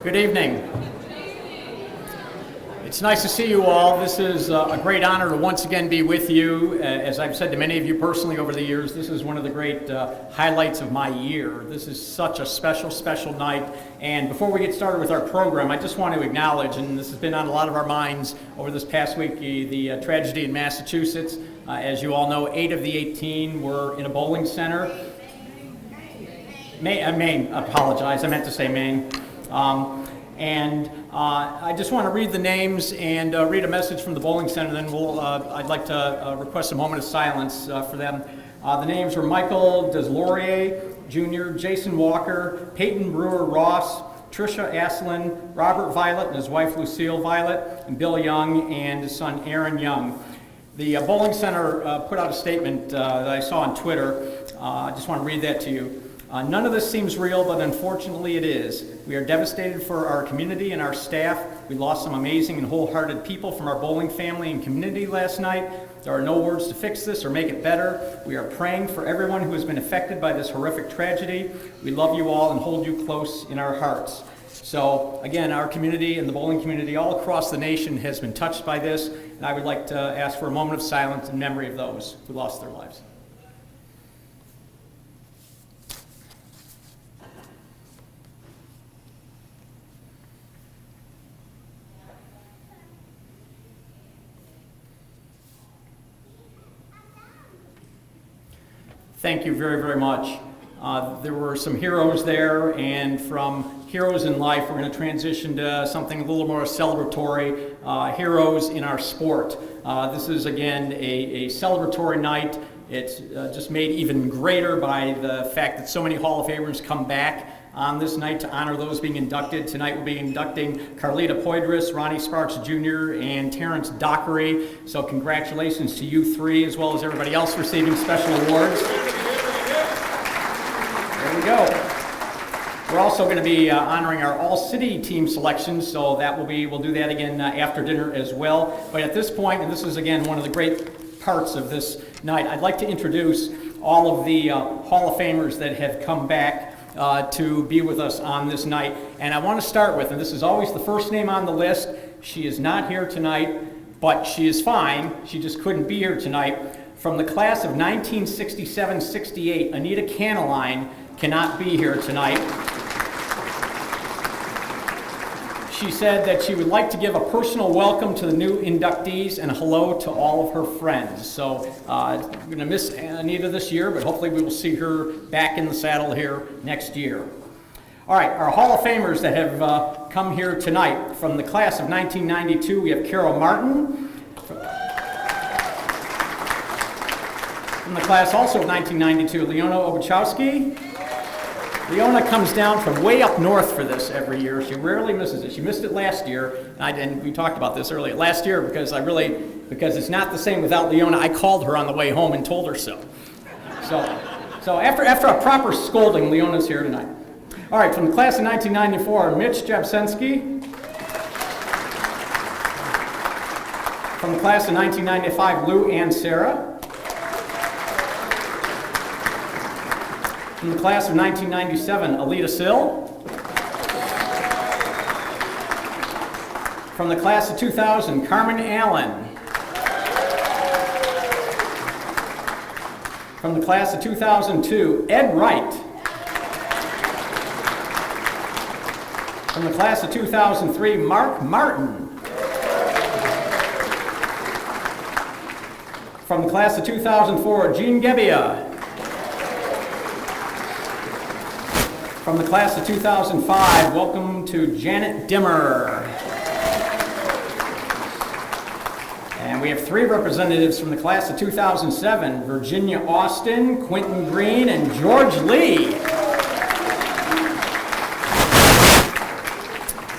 Good evening. It's nice to see you all. This is a great honor to once again be with you. As I've said to many of you personally over the years, this is one of the great highlights of my year. This is such a special, special night. And before we get started with our program, I just want to acknowledge, and this has been on a lot of our minds over this past week, the tragedy in Massachusetts. As you all know, 8 of the 18 were in a bowling center. Maine, apologize, I meant to say Maine. I just want to read the names and read a message from the bowling center, then I'd like to request a moment of silence for them. The names were Michael Deslauriers Jr., Jason Walker, Peyton Brewer Ross, Tricia Aslin, Robert Violet and his wife Lucille Violet, and Bill Young and his son Aaron Young. The bowling center put out a statement that I saw on Twitter. I just want to read that to you. None of this seems real, but unfortunately it is. We are devastated for our community and our staff. We lost some amazing and wholehearted people from our bowling family and community last night. There are no words to fix this or make it better. We are praying for everyone who has been affected by this horrific tragedy. We love you all and hold you close in our hearts. So again, our community and the bowling community all across the nation has been touched by this, and I would like to ask for a moment of silence in memory of those who lost their lives. Thank you very, very much. There were some heroes there, and from heroes in life, we're going to transition to something a little more celebratory, heroes in our sport. This is, again, a celebratory night. It's just made even greater by the fact that so many Hall of Famers come back on this night to honor those being inducted. Tonight we'll be inducting Carlita Poydras, Ronnie Sparks Jr., and Terrence Dockery. So congratulations to you three, as well as everybody else receiving special awards. There we go. We're also going to be honoring our all-city team selections, so we'll do that again after dinner as well. But at this point, and this is again one of the great parts of this night, I'd like to introduce all of the Hall of Famers that have come back to be with us on this night. And I want to start with, and this is always the first name on the list, she is not here tonight, but she is fine. She just couldn't be here tonight. From the class of 1967-68, Anita Canaline cannot be here tonight. She said that she would like to give a personal welcome to the new inductees and hello to all of her friends. So we're going to miss Anita this year, but hopefully we will see her back in the saddle here next year. All right, our Hall of Famers that have come here tonight. From the class of 1992, we have Carol Martin. From the class also of 1992, Leona Obuchowski. Leona comes down from way up north for this every year. She rarely misses it. She missed it last year, and we talked about this earlier. Last year, because it's not the same without Leona, I called her on the way home and told her so. So after a proper scolding, Leona's here tonight. All right, from the class of 1994, Mitch Jabsensky. From the class of 1995, Lou Ann Sarah. From the class of 1997, Alita Sill. From the class of 2000, Carmen Allen. From the class of 2002, Ed Wright. From the class of 2003, Mark Martin. From the class of 2004, Jean Gebbia. From the class of 2005, welcome to Janet Dimmer. And we have 3 representatives from the class of 2007, Virginia Austin, Quentin Green, and George Lee.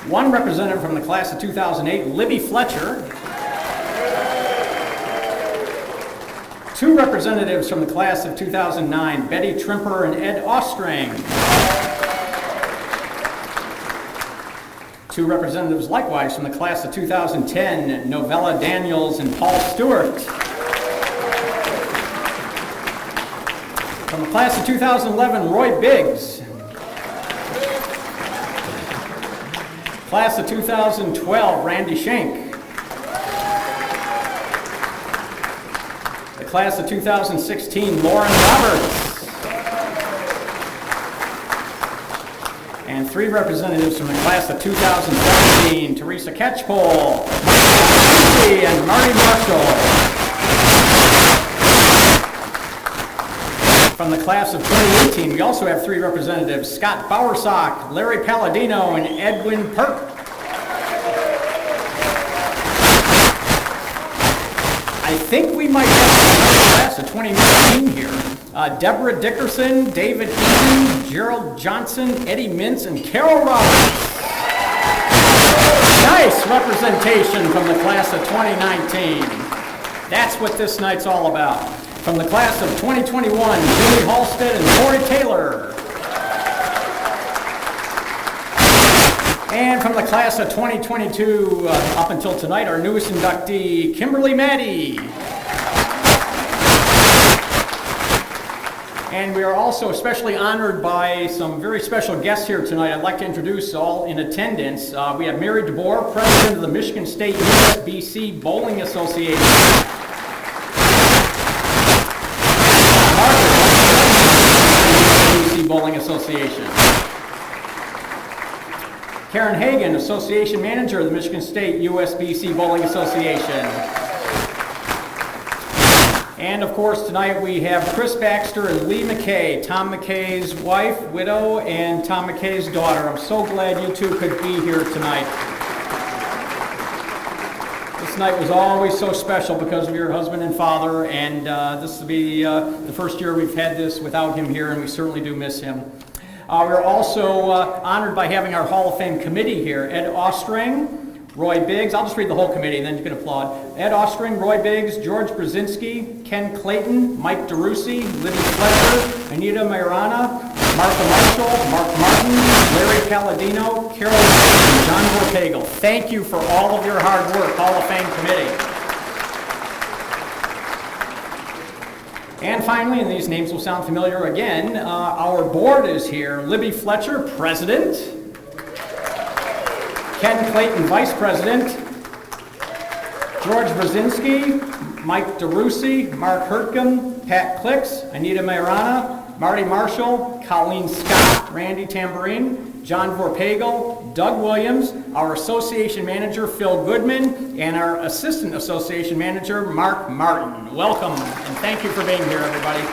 1 representative from the class of 2008, Libby Fletcher. 2 representatives from the class of 2009, Betty Trimper and Ed Ostring. 2 representatives likewise from the class of 2010, Novella Daniels and Paul Stewart. From the class of 2011, Roy Biggs. Class of 2012, Randy Schenk. The class of 2016, Lauren Roberts. And 3 representatives from the class of 2017, Teresa Catchpole, and Marty Marshall. From the class of 2018, we also have 3 representatives, Scott Bowersock, Larry Palladino, and Edwin Perk. I think we might have another class of 2019 here. Deborah Dickerson, David Eaton, Gerald Johnson, Eddie Mintz, and Carol Roberts. Nice representation from the class of 2019. That's what this night's all about. From the class of 2021, Julie Halstead and Corey Taylor. And from the class of 2022, up until tonight, our newest inductee, Kimberly Maddie. And we are also especially honored by some very special guests here tonight. I'd like to introduce all in attendance. We have Mary DeBoer, President of the Michigan State USBC Bowling Association. USBC Bowling Association. Karen Hagan, Association Manager of the Michigan State USBC Bowling Association. And of course, tonight we have Chris Baxter and Lee McKay, Tom McKay's wife, widow, and Tom McKay's daughter. I'm so glad you two could be here tonight. This night was always so special because of your husband and father, and this will be the first year we've had this without him here, and we certainly do miss him. We're also honored by having our Hall of Fame committee here, Ed Ostring, Roy Biggs, I'll just read the whole committee and then you can applaud. Ed Ostring, Roy Biggs, George Brzezinski, Ken Clayton, Mike DeRusi, Libby Fletcher, Anita Mayrana, Martha Marshall, Mark Martin, Larry Palladino, Carol and John Vorpagel. Thank you for all of your hard work, Hall of Fame committee. And finally, and these names will sound familiar again, our board is here. Libby Fletcher, President. Ken Clayton, Vice President, George Brzezinski, Mike DeRusi, Mark Hertcomb, Pat Clicks, Anita Mayrana, Marty Marshall, Colleen Scott, Randy Tambourine, John Vorpagel, Doug Williams, our Association Manager, Phil Goodman, and our Assistant Association Manager, Mark Martin. Welcome, and thank you for being here, everybody.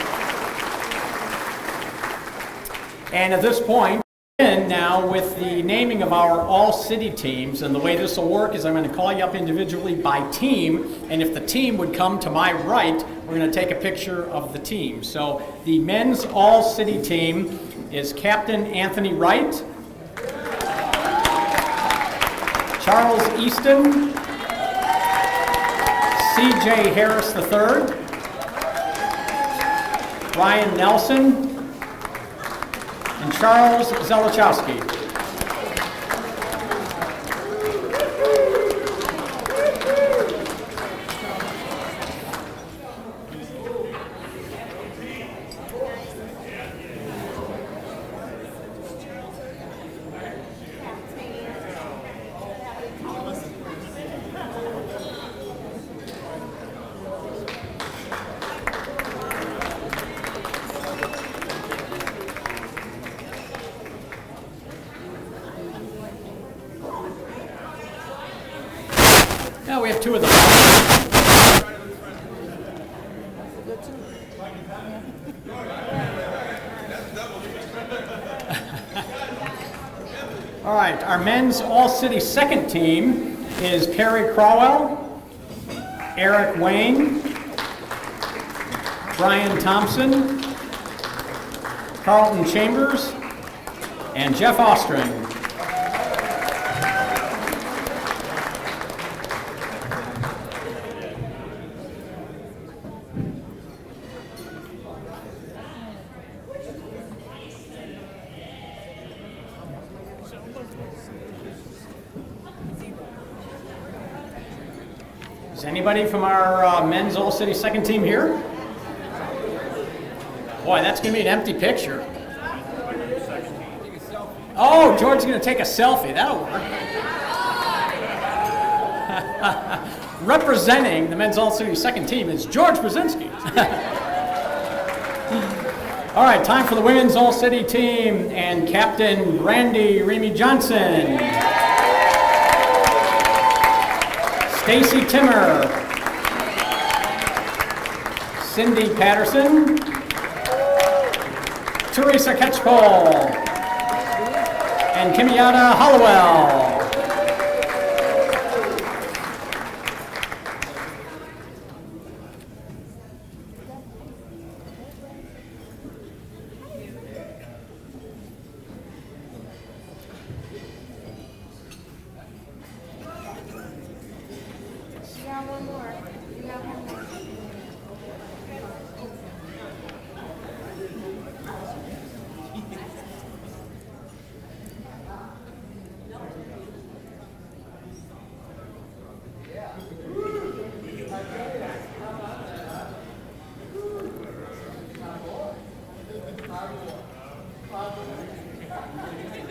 And at this point, now with the naming of our all-city teams, and the way this will work is I'm going to call you up individually by team, and if the team would come to my right, we're going to take a picture of the team. So the men's all-city team is Captain Anthony Wright, Charles Easton, C.J. Harris III, Ryan Nelson, and Charles Zelichowski. Now we have two of them. All right, our men's all-city second team is Perry Crowell, Eric Wayne, Brian Thompson, Carlton Chambers, and Jeff Ostring. Is anybody from our men's all-city second team here? Boy, that's going to be an empty picture. Oh, George's going to take a selfie. That'll work. Representing the men's All-City second team is George Brzezinski. All right, time for the women's All-City team and Captain Brandy Remy Johnson, Stacy Timmer, Cindy Patterson, Teresa Ketchpole, and Kimiata Hollowell.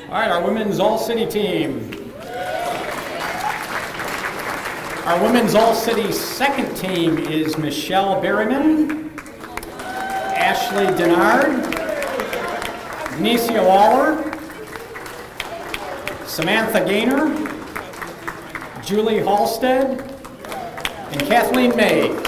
All right, our women's All-City team. Our women's All-City second team is Michelle Berryman, Ashley Denard, Denicia Waller, Samantha Gaynor, Julie Halstead, and Kathleen Mays.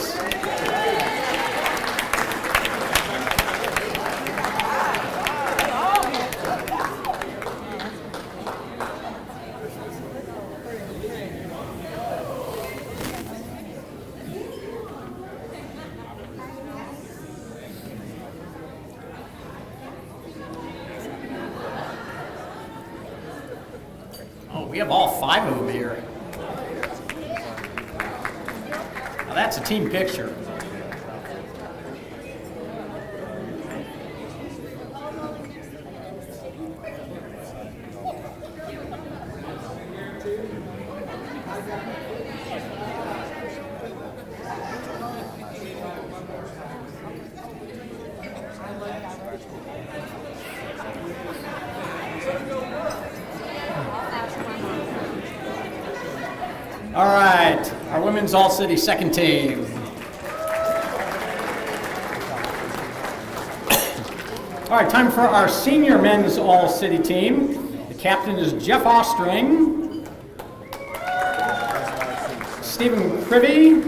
We have all 5 of them here. Now that's a team picture. All right, our women's All-City second team. All right, time for our senior men's All-City team. The captain is Jeff Ostring, Stephen Privy,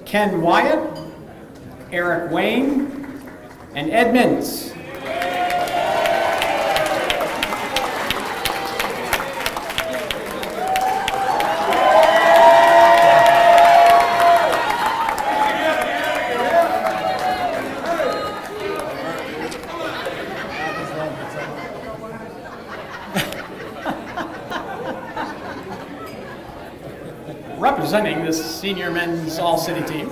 Ken Wyatt, Eric Wayne, and Ed Mintz. Representing this senior men's All-City team.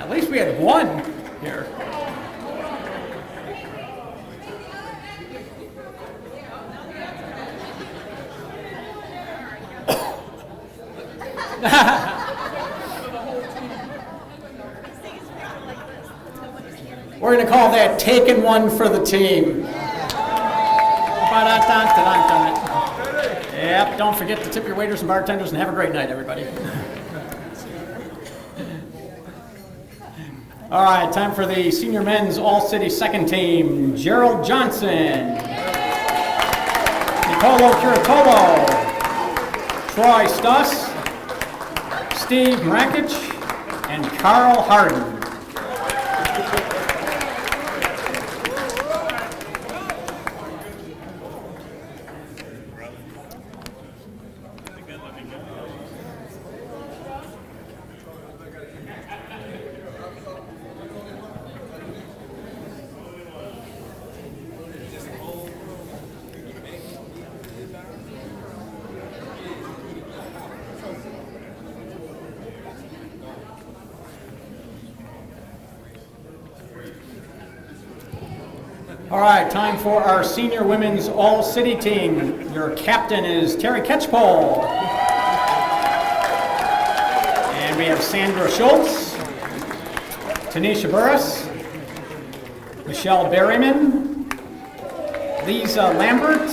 At least we had one here. We're going to call that taking one for the team. Yep, don't forget to tip your waiters and bartenders and have a great night, everybody. All right, time for the senior men's All-City second team. Gerald Johnson, Nicolo Curatolo, Troy Stuss, Steve Mrakic, and Carl Harden. All right, time for our senior women's All-City team. Your captain is Terry Ketchpole. And we have Sandra Schultz, Tanisha Burris, Michelle Berryman, Lisa Lambert,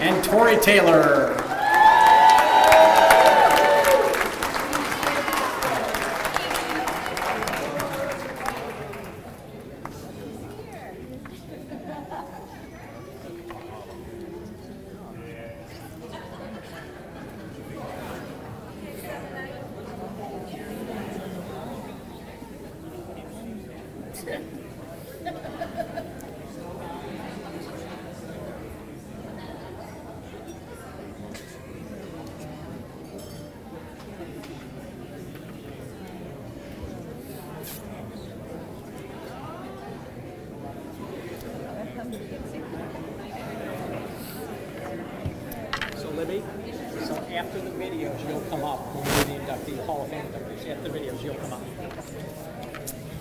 and Tori Taylor. So Libby, so after the videos, you'll come up when we do the inductee, Hall of Fame inductees. After the videos, you'll come up.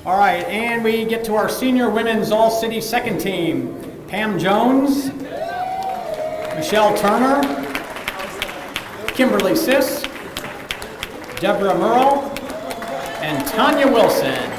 All right, and we get to our senior women's all-city second team. Pam Jones, Michelle Turner, Kimberly Siss, Deborah Merle, and Tanya Wilson.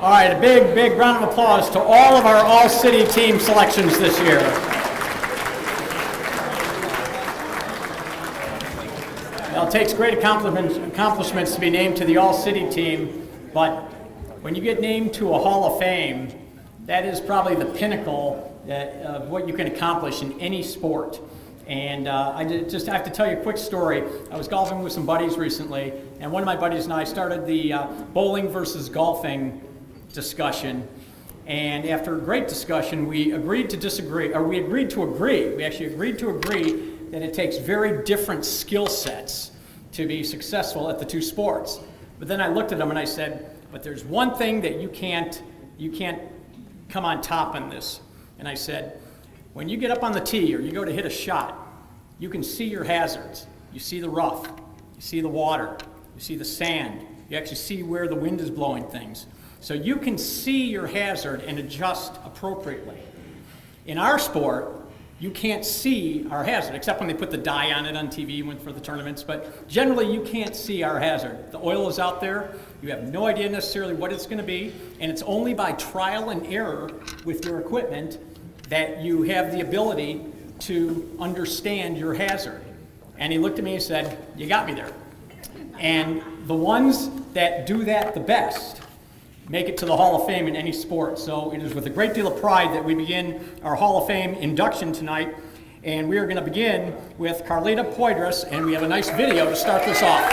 All right, a big, big round of applause to all of our all-city team selections this year. Well, it takes great accomplishments to be named to the all-city team, but when you get named to a Hall of Fame, that is probably the pinnacle of what you can accomplish in any sport. And I have to tell you a quick story. I was golfing with some buddies recently, and one of my buddies and I started the bowling versus golfing discussion, and after a great discussion, we agreed to disagree, or we agreed to agree. We actually agreed to agree that it takes very different skill sets to be successful at the two sports. But then I looked at him and I said, but there's one thing that you can't come on top on this. And I said, when you get up on the tee or you go to hit a shot, you can see your hazards. You see the rough, you see the water, you see the sand, you actually see where the wind is blowing things. So you can see your hazard and adjust appropriately. In our sport, you can't see our hazard, except when they put the die on it on TV for the tournaments, but generally you can't see our hazard. The oil is out there, you have no idea necessarily what it's gonna be, and it's only by trial and error with your equipment that you have the ability to understand your hazard. And he looked at me and said, you got me there. And the ones that do that the best make it to the Hall of Fame in any sport. So it is with a great deal of pride that we begin our Hall of Fame induction tonight. And we are going to begin with Carlita Poydras, and we have a nice video to start this off.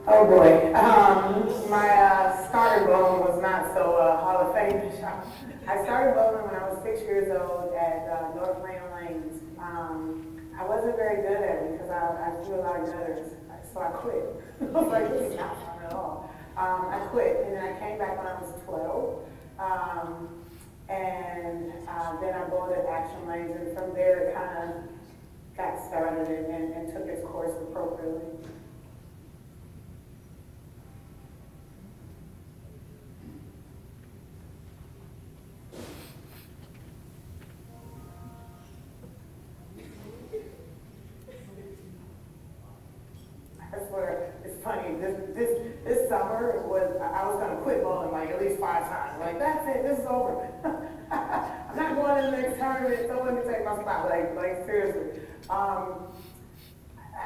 Oh boy, my starter bowling was not so Hall of Fame. I started bowling when I was 6 years old at North Lane Lanes. I wasn't very good at it because I threw a lot of gutters, so I quit. I was like, this is not fun at all. I quit, and then I came back when I was 12. And then I bowled at Action Lanes, and from there it kind of got started and took its course appropriately. someone to take my spot, like seriously.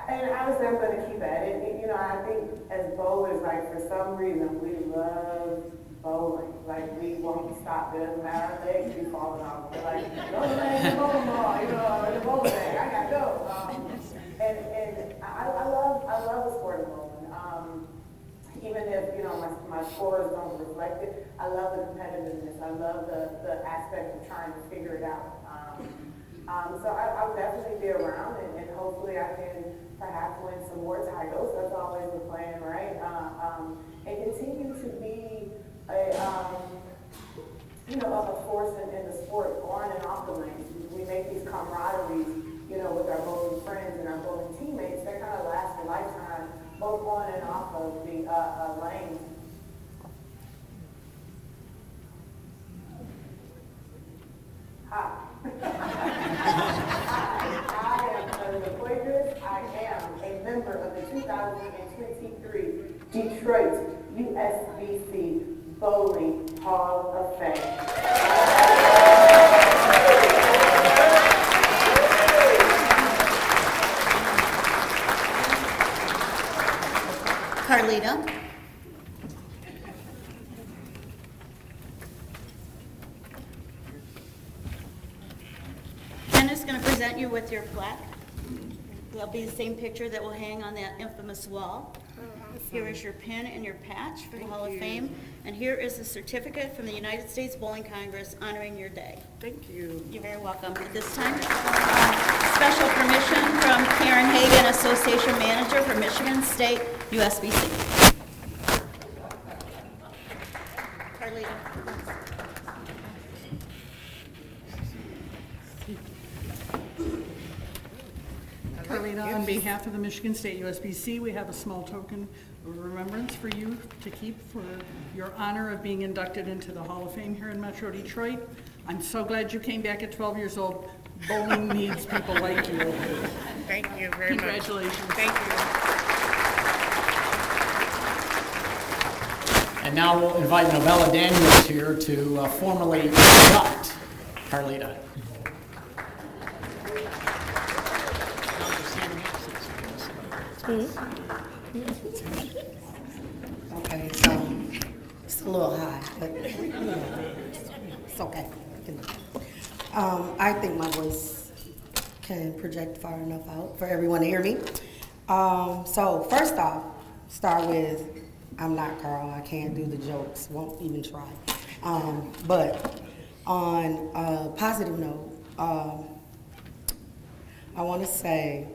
And obviously I'm gonna keep at it. You know, I think as bowlers, like for some reason, we love bowling. Like we won't stop. It doesn't matter, our legs be falling off. We're like, no legs, the bowling ball, you know, in the bowling bag, I gotta go. And I love the sport of bowling. Even if, you know, my scores don't reflect it, I love the competitiveness. I love the aspect of trying to figure it out. So I'll definitely be around, and hopefully I can perhaps win some more titles. That's always the plan, right? And continue to be a force in the sport on and off the lanes. We make these camaraderies, you know, with our bowling friends and our bowling teammates that kind of last a lifetime, both on and off of the lanes. Hi. I am a Quakers. I am a member of the 2023 Detroit USBC Bowling Hall of Fame. Carlita. Ken is going to present you with your plaque. That'll be the same picture that will hang on that infamous wall. Here is your pin and your patch for the Hall of Fame. And here is a certificate from the United States Bowling Congress honoring your day. Thank you. You're very welcome. At this time, special permission from Karen Hagan, Association Manager for Michigan State USBC. Carlita. Carlita, on behalf of the Michigan State USBC, we have a small token of remembrance for you to keep for your honor of being inducted into the Hall of Fame here in Metro Detroit. I'm so glad you came back at 12 years old. Bowling needs people like you. Thank you very much. Congratulations. Thank you. And now we'll invite Novella Daniels here to formally induct Carlita. Okay, so it's a little high, but you know, it's okay. I think my voice can project far enough out for everyone to hear me. So first off, start with I'm not Carl. I can't do the jokes. Won't even try. But on a positive note, I want to say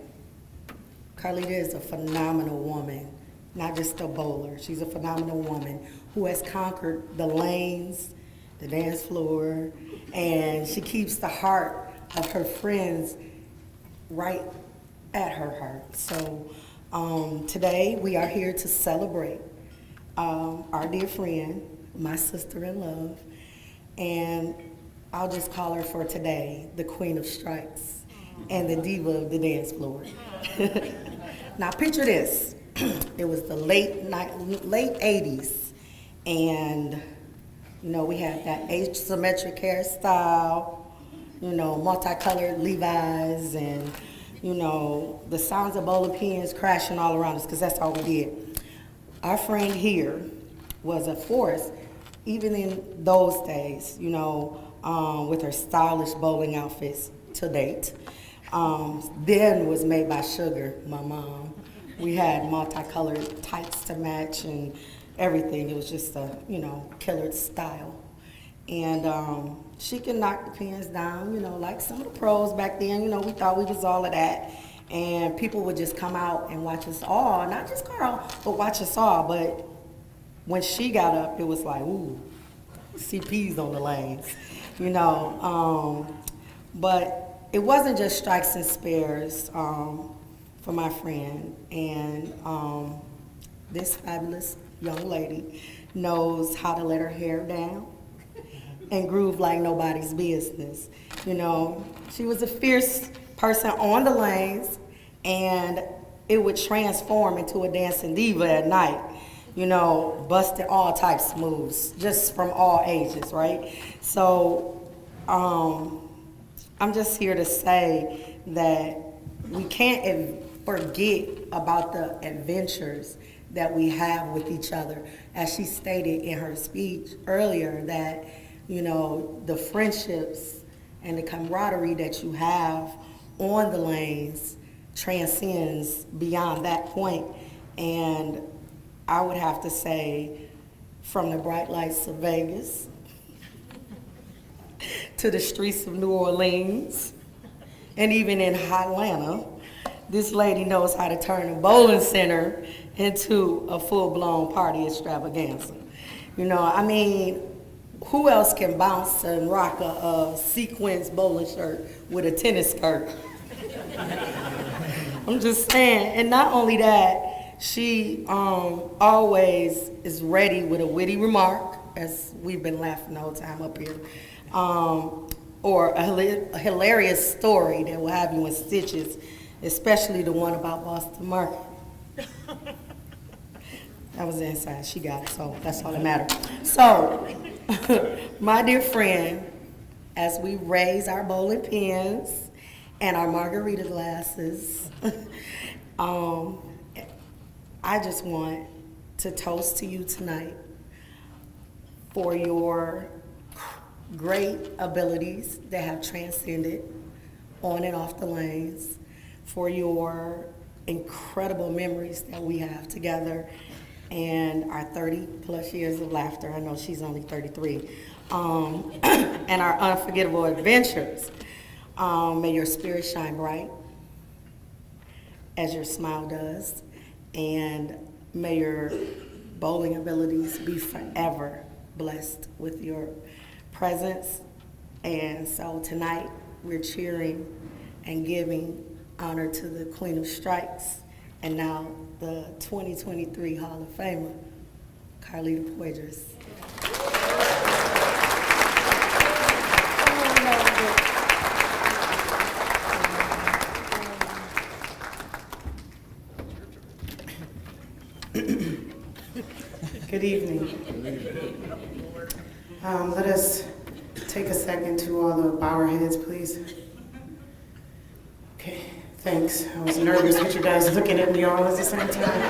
Carlita is a phenomenal woman, not just a bowler. She's a phenomenal woman who has conquered the lanes, the dance floor, and she keeps the heart of her friends right at her heart. So today we are here to celebrate our dear friend, my sister in love, and I'll just call her for today the Queen of Strikes and the diva of the dance floor. Now picture this, it was the late 80s, and you know, we had that asymmetric hairstyle, you know, multicolored Levi's, and you know, the sounds of bowling pins crashing all around us, because that's all we did. Our friend here was a force, even in those days, you know, with her stylish bowling outfits to date. Then was made by Sugar, my mom. We had multicolored tights to match and everything. It was just a, you know, killer style. And she could knock the pins down, you know, like some of the pros back then. You know, we thought we was all of that. And people would just come out and watch us all, not just Carl, but watch us all. But when she got up, it was like, ooh, CP's on the lanes, you know. But it wasn't just strikes and spares for my friend. And this fabulous young lady knows how to let her hair down and groove like nobody's business. You know, she was a fierce person on the lanes, and it would transform into a dancing diva at night. You know, busting all types of moves, just from all ages, right? So I'm just here to say that we can't forget about the adventures that we have with each other. As she stated in her speech earlier, that, you know, the friendships and the camaraderie that you have on the lanes transcends beyond that point. And I would have to say, from the bright lights of Vegas to the streets of New Orleans, and even in Atlanta, this lady knows how to turn a bowling center into a full-blown party extravaganza. You know, I mean, who else can bounce and rock a sequins bowling shirt with a tennis skirt? I'm just saying. And not only that, she always is ready with a witty remark, as we've been laughing the whole time up here, or a hilarious story that will have you in stitches, especially the one about Boston Market. That was inside. She got it, so that's all that matters. So, my dear friend, as we raise our bowling pins and our margarita glasses, I just want to toast to you tonight for your great abilities that have transcended on and off the lanes, for your incredible memories that we have together, and our 30 plus years of laughter. I know she's only 33. And our unforgettable adventures. May your spirit shine bright as your smile does, and may your bowling abilities be forever blessed with your presence. And so tonight we're cheering and giving honor to the Queen of Strikes, and now the 2023 Hall of Famer, Carlita Poitras. Good evening. Let us take a second to all the bow our heads, please. Okay, thanks. I was nervous with you guys looking at me all at the same time.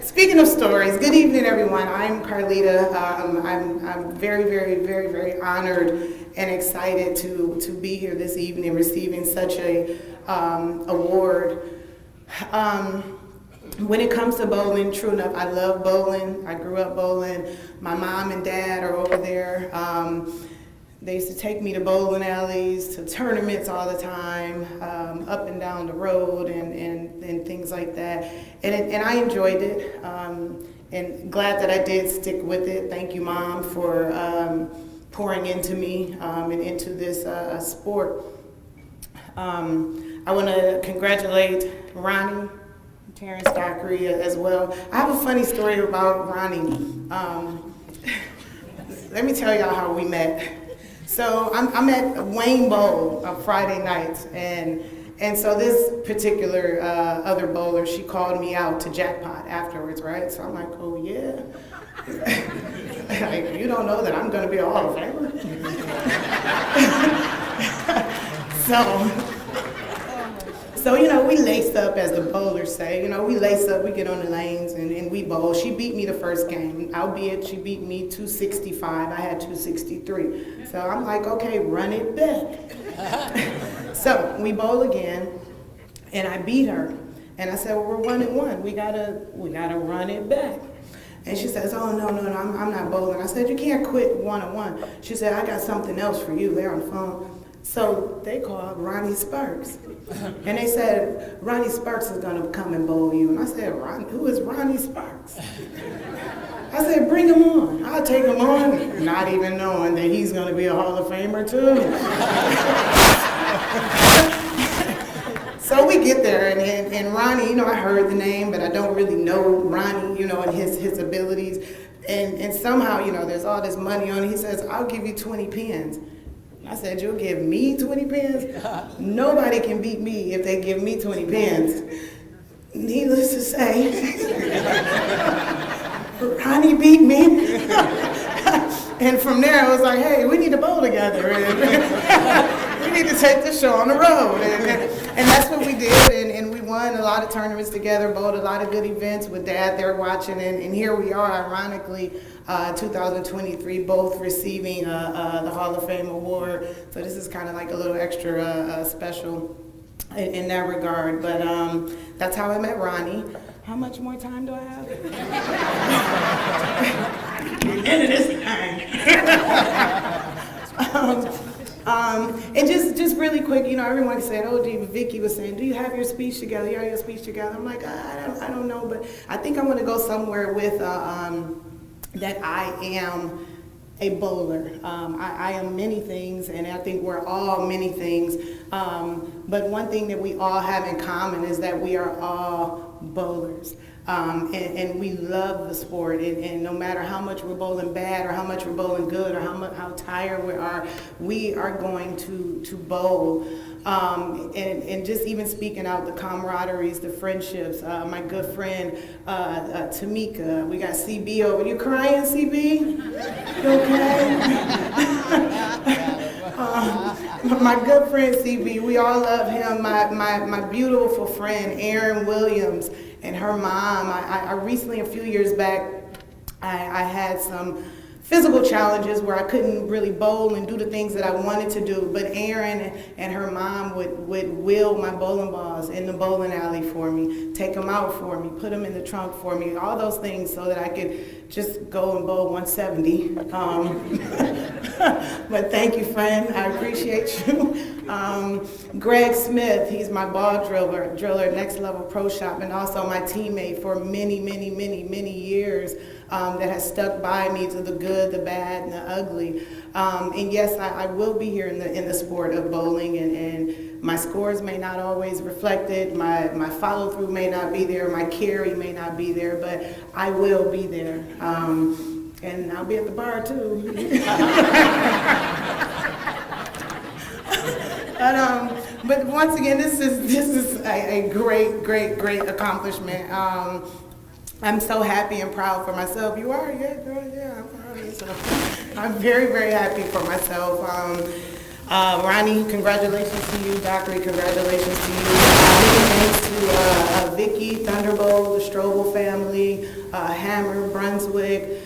Speaking of stories, good evening, everyone. I'm Carlita. I'm very, very, very, very honored and excited to be here this evening receiving such a award. When it comes to bowling, true enough, I love bowling. I grew up bowling. My mom and dad are over there. They used to take me to bowling alleys, to tournaments all the time, up and down the road and things like that. And I enjoyed it, and glad that I did stick with it. Thank you, Mom, for pouring into me and into this sport. I want to congratulate Ronnie, Terrence Dockery as well. I have a funny story about Ronnie. Let me tell y'all how we met. So I'm at Wayne Bowl on Friday nights, and so this particular other bowler, she called me out to jackpot afterwards, right? So I'm like, oh yeah? Like, you don't know that I'm gonna be a Hall of Famer? So, you know, we laced up, as the bowlers say. You know, we lace up, we get on the lanes, and we bowl. She beat me the first game, albeit she beat me 265. I had 263. So I'm like, okay, run it back. So we bowl again, and I beat her. And I said, well, we're 1-1. We gotta run it back. And she says, oh, no, I'm not bowling. I said, you can't quit 1-1. She said, I got something else for you. They're on the phone. So they called Ronnie Sparks. And they said, Ronnie Sparks is gonna come and bowl you. And I said, who is Ronnie Sparks? I said, bring him on. I'll take him on. Not even knowing that he's gonna be a Hall of Famer too. So we get there, and Ronnie, you know, I heard the name, but I don't really know Ronnie, you know, and his abilities. And somehow, you know, there's all this money on it. He says, I'll give you 20 pins. I said, you'll give me 20 pins? Nobody can beat me if they give me 20 pins. needless to say, Ronnie beat me. And from there, I was like, hey, we need to bowl together. And we need to take this show on the road. And that's what we did. And we won a lot of tournaments together, bowled a lot of good events with Dad there watching. And here we are, ironically, 2023, both receiving the Hall of Fame award. So this is kind of like a little extra special in that regard. But that's how I met Ronnie. How much more time do I have? End of this thing. And just really quick, you know, everyone said, oh, Vicky was saying, do you have your speech together? You have your speech together? I'm like, I don't know, but I think I'm going to go somewhere with that I am a bowler. I am many things, and I think we're all many things. But one thing that we all have in common is that we are all bowlers. And we love the sport, and no matter how much we're bowling bad or how much we're bowling good or how tired we are going to bowl. And just even speaking out the camaraderies, the friendships, my good friend Tamika, we got CB over. You crying, CB? You okay? My good friend CB, we all love him. My beautiful friend Erin Williams and her mom. I recently, a few years back, I had some physical challenges where I couldn't really bowl and do the things that I wanted to do, but Erin and her mom would wheel my bowling balls in the bowling alley for me, take them out for me, put them in the trunk for me, all those things so that I could just go and bowl 170. But thank you, friend. I appreciate you. Greg Smith, he's my ball driller, Next Level Pro Shop, and also my teammate for many, many, many, many years. That has stuck by me to the good, the bad, and the ugly. And yes, I will be here in the sport of bowling, and my scores may not always reflect it. My follow through may not be there. My carry may not be there, but I will be there. And I'll be at the bar too. But once again, this is a great accomplishment. I'm so happy and proud for myself. You are? Yeah, girl, yeah, I'm proud of yourself. I'm very, very happy for myself. Ronnie, congratulations to you. Dockery, congratulations to you. Thanks to Vicky, Thunderbolt, the Strobel family, Hammer, Brunswick.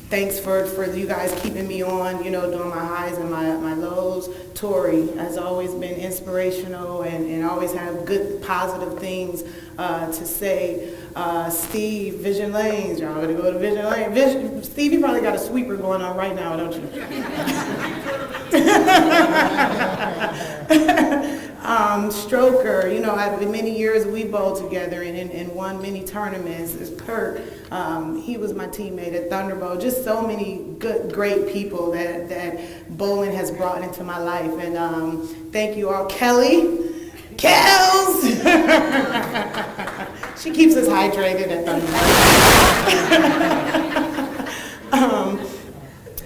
Thanks for you guys keeping me on, during my highs and my lows. Tori has always been inspirational and always have good, positive things to say. Steve, Vision Lanes, y'all gotta go to Vision Lane. Steve, you probably got a sweeper going on right now, don't you? Stroker, many years we bowled together and won many tournaments. Kurt, he was my teammate at Thunderbolt. Just so many good, great people that bowling has brought into my life. And thank you all. Kelly, Kels! She keeps us hydrated at Thunderbolt.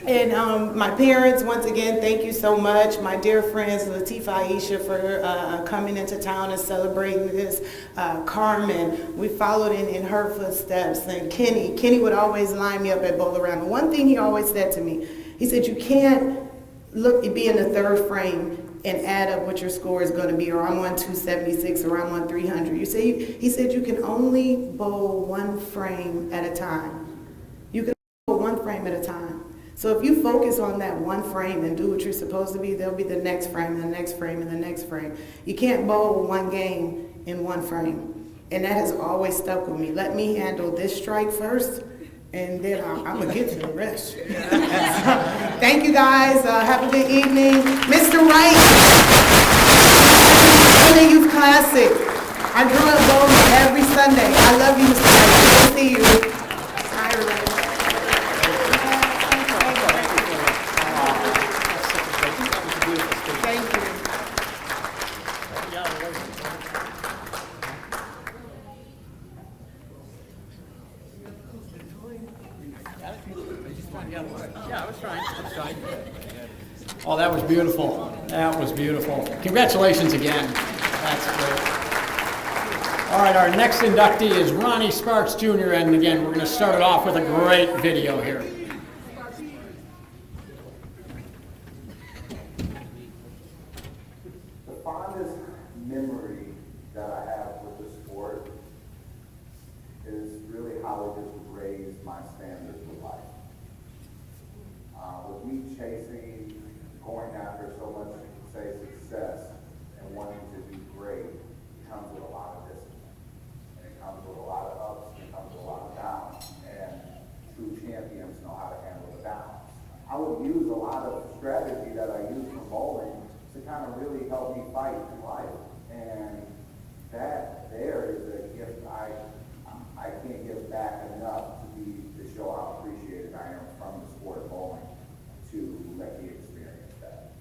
And my parents, once again, thank you so much. My dear friends, Latifah Aisha, for coming into town and celebrating this. Carmen, we followed in her footsteps. And Kenny would always line me up at Bowl Around. But one thing he always said to me, he said, you can't be in the third frame and add up what your score is going to be, or I'm on 276, or I'm on 300. He said you can only bowl one frame at a time. You can bowl one frame at a time. So if you focus on that one frame and do what you're supposed to be, there'll be the next frame, and the next frame, and the next frame. You can't bowl one game in one frame. And that has always stuck with me. Let me handle this strike first, and then I'm going to get to the rest. So, thank you guys. Have a good evening. Mr. Wright, Sunday Youth Classic. I grew up bowling every Sunday. I love you, Mr. Wright. Good to see you. Bye, everybody. Oh, that was beautiful. That was beautiful. Congratulations again. That's great. All right, our next inductee is Ronnie Sparks Jr., and again, we're going to start it off with a great video here. The fondest memory that I have with the sport is really how it just raised my standards of life. With me chasing, going after so much, say, success and wanting to be great, it comes with a lot of discipline. And it comes with a lot of ups, and it comes with a lot of downs. And true champions know how to handle the downs. I would use a lot of strategy that I use from bowling to kind of really help me fight in life. And that there is a gift I can't give back enough to show how appreciated I am from the sport of bowling to let me experience that.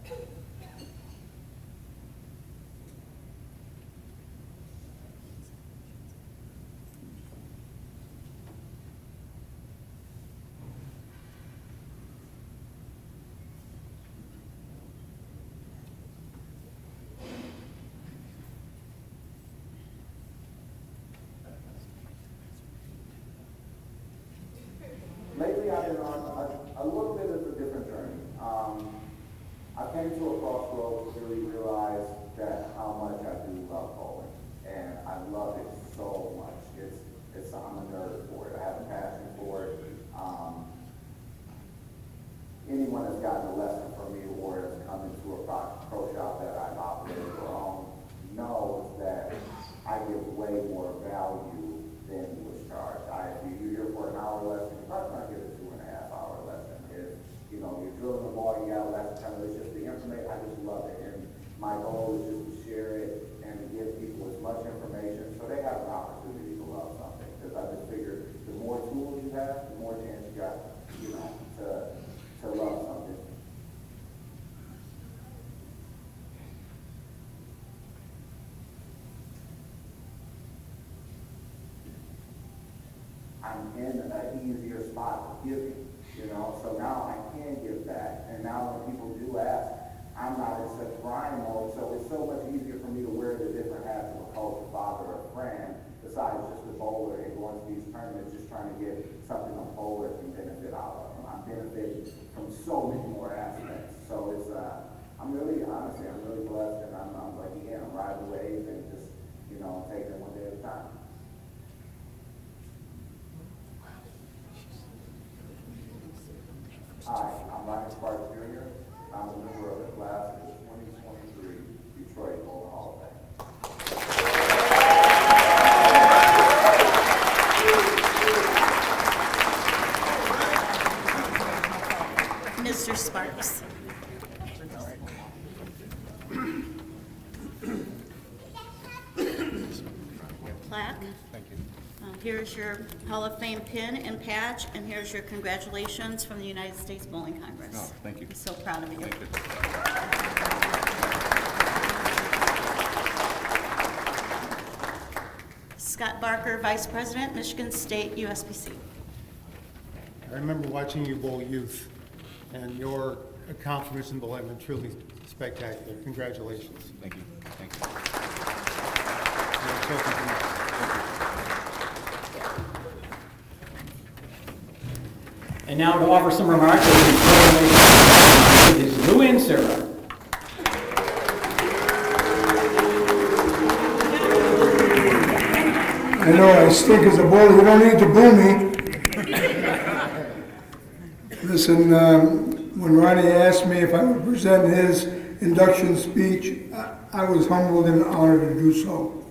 Lately, I've been on a little bit of a different journey. I came to a crossroads to really realize that how much I do love bowling, and I love it so much. I'm a nerd for it. I have a passion for it. Anyone that's gotten a lesson from me or has come into a pro shop that I've operated or owned knows that I give way more value than was charged. If you're here for an hour lesson, you're probably not get a 2.5 hour lesson. If you're drilling the ball, you got a lesson, it's just the information. I just love it, and my goal is just to share it and to give people as much information so they have an opportunity to love something. Because I just figure the more tools you have, the more chance you got, to love something. I'm in an easier spot of giving, so now I can give back. And now when people do ask, I'm not in such grind mode, so it's so much easier for me to wear the different hats of a coach, a father, a friend, besides just a bowler and going to these tournaments, just trying to get something a bowler can benefit out of. I'm benefiting from so many more aspects. So it's, I'm really blessed, and I'm riding the wave and just, taking it one day at a time. Hi, I'm Ronnie Sparks Jr. I'm a member of the class of the 2023 Detroit Bowling Hall of Fame. Mr. Sparks. Plaque. Thank you. Here's your Hall of Fame pin and patch, and here's your congratulations from the United States Bowling Congress. Oh, thank you. I'm so proud of you. Thank you. Scott Barker, Vice President, Michigan State USBC. I remember watching you bowl youth, and your accomplishments in bowling have been truly spectacular. Congratulations. Thank you. Thank you. And now to offer some remarks is Louie and Sarah. I know I stink as a bowler. You don't need to boo me. Listen, when Ronnie asked me if I would present his induction speech, I was humbled and honored to do so.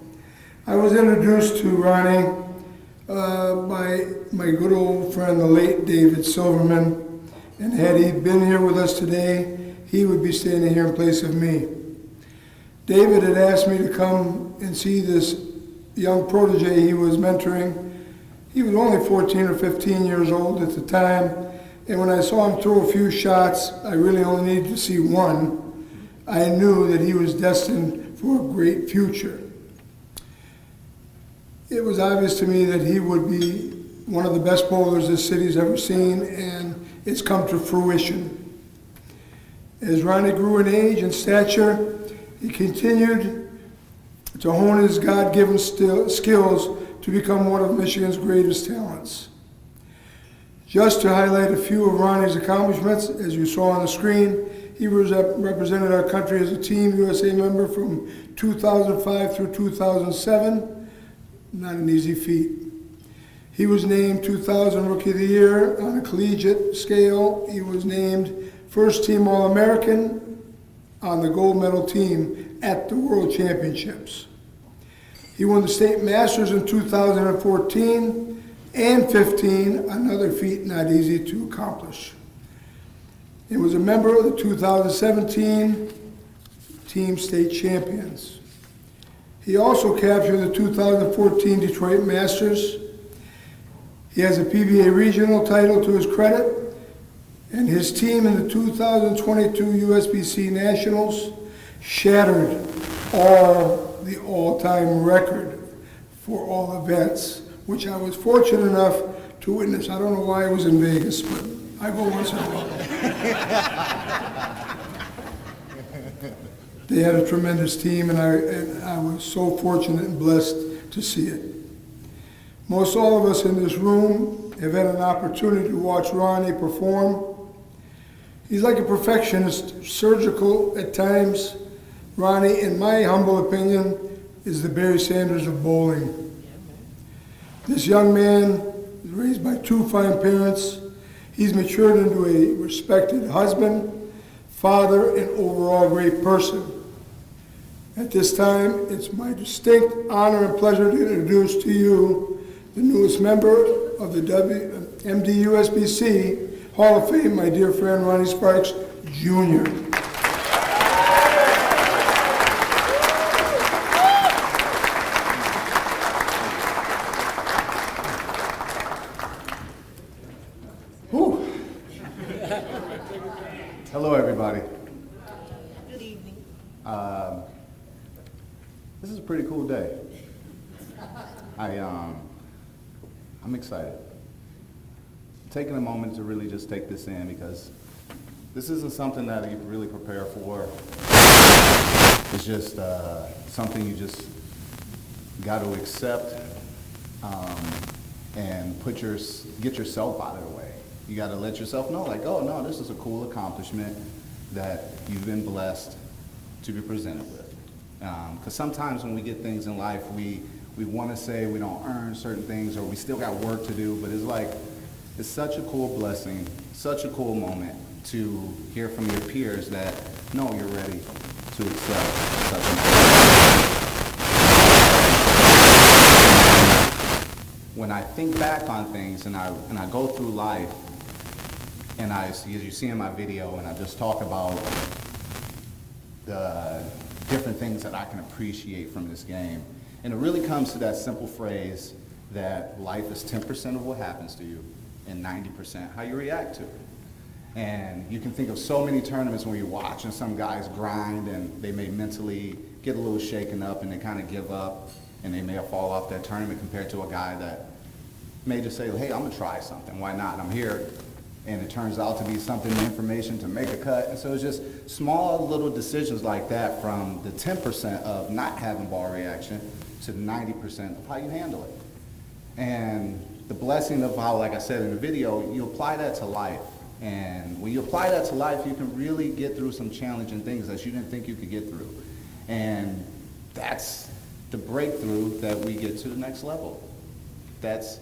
I was introduced to Ronnie by my good old friend, the late David Silverman, and had he been here with us today, he would be standing here in place of me. David had asked me to come and see this young protege he was mentoring. He was only 14 or 15 years old at the time, and when I saw him throw a few shots, I really only needed to see one. I knew that he was destined for a great future. It was obvious to me that he would be one of the best bowlers this city's ever seen, and it's come to fruition. As Ronnie grew in age and stature, he continued to hone his God-given skills to become one of Michigan's greatest talents. Just to highlight a few of Ronnie's accomplishments, as you saw on the screen, he represented our country as a Team USA member from 2005 through 2007. Not an easy feat. He was named 2000 Rookie of the Year on a collegiate scale. He was named First Team All-American on the gold medal team at the World Championships. He won the State Masters in 2014 and 15, another feat not easy to accomplish. He was a member of the 2017 Team State Champions. He also captured the 2014 Detroit Masters. He has a PBA regional title to his credit, and his team in the 2022 USBC Nationals shattered the all-time record for all events, which I was fortunate enough to witness. I don't know why I was in Vegas, but I go once in a while. They had a tremendous team, and I was so fortunate and blessed to see it. Most all of us in this room have had an opportunity to watch Ronnie perform. He's like a perfectionist, surgical at times. Ronnie, in my humble opinion, is the Barry Sanders of bowling. This young man was raised by two fine parents. He's matured into a respected husband, father, and overall great person. At this time, it's my distinct honor and pleasure to introduce to you the newest member of the MDUSBC Hall of Fame, my dear friend Ronnie Sparks, Jr. Whew. Hello, everybody. Good evening. This is a pretty cool day. I'm excited. Taking a moment to really just take this in, because this isn't something that you really prepare for. It's just something you just got to accept and get yourself out of the way. You got to let yourself know, like, oh no, this is a cool accomplishment that you've been blessed to be presented with. Because sometimes when we get things in life, we want to say we don't earn certain things, or we still got work to do, but it's such a cool blessing, such a cool moment to hear from your peers that, no, you're ready to accept such a moment. When I think back on things and I go through life, and as you see in my video, and I just talk about the different things that I can appreciate from this game. And it really comes to that simple phrase that life is 10% of what happens to you and 90% how you react to it. And you can think of so many tournaments where you're watching some guys grind and they may mentally get a little shaken up and they kind of give up and they may fall off that tournament compared to a guy that may just say, hey, I'm gonna try something, why not? I'm here. And it turns out to be something, information to make a cut. And so it's just small little decisions like that, from the 10% of not having ball reaction to 90% of how you handle it. And the blessing of how, like I said in the video, you apply that to life. And when you apply that to life, you can really get through some challenging things that you didn't think you could get through. And that's the breakthrough that we get to the next level. That's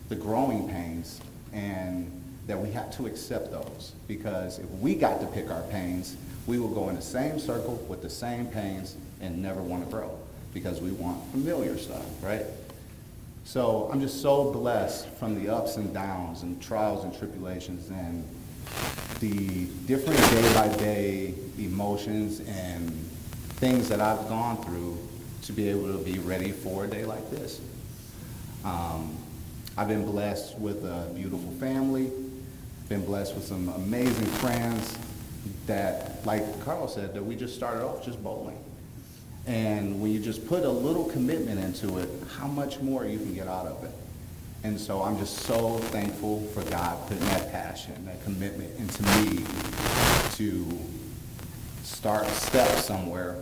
the growing pains, and that we have to accept those, because if we got to pick our pains, we will go in the same circle with the same pains and never want to grow, because we want familiar stuff, right? So I'm just so blessed from the ups and downs and trials and tribulations and the different day-by-day emotions and things that I've gone through to be able to be ready for a day like this. I've been blessed with a beautiful family, been blessed with some amazing friends that, like Carl said, that we just started off just bowling. And when you just put a little commitment into it, how much more you can get out of it. And so I'm just so thankful for God putting that passion, that commitment into me to start a step somewhere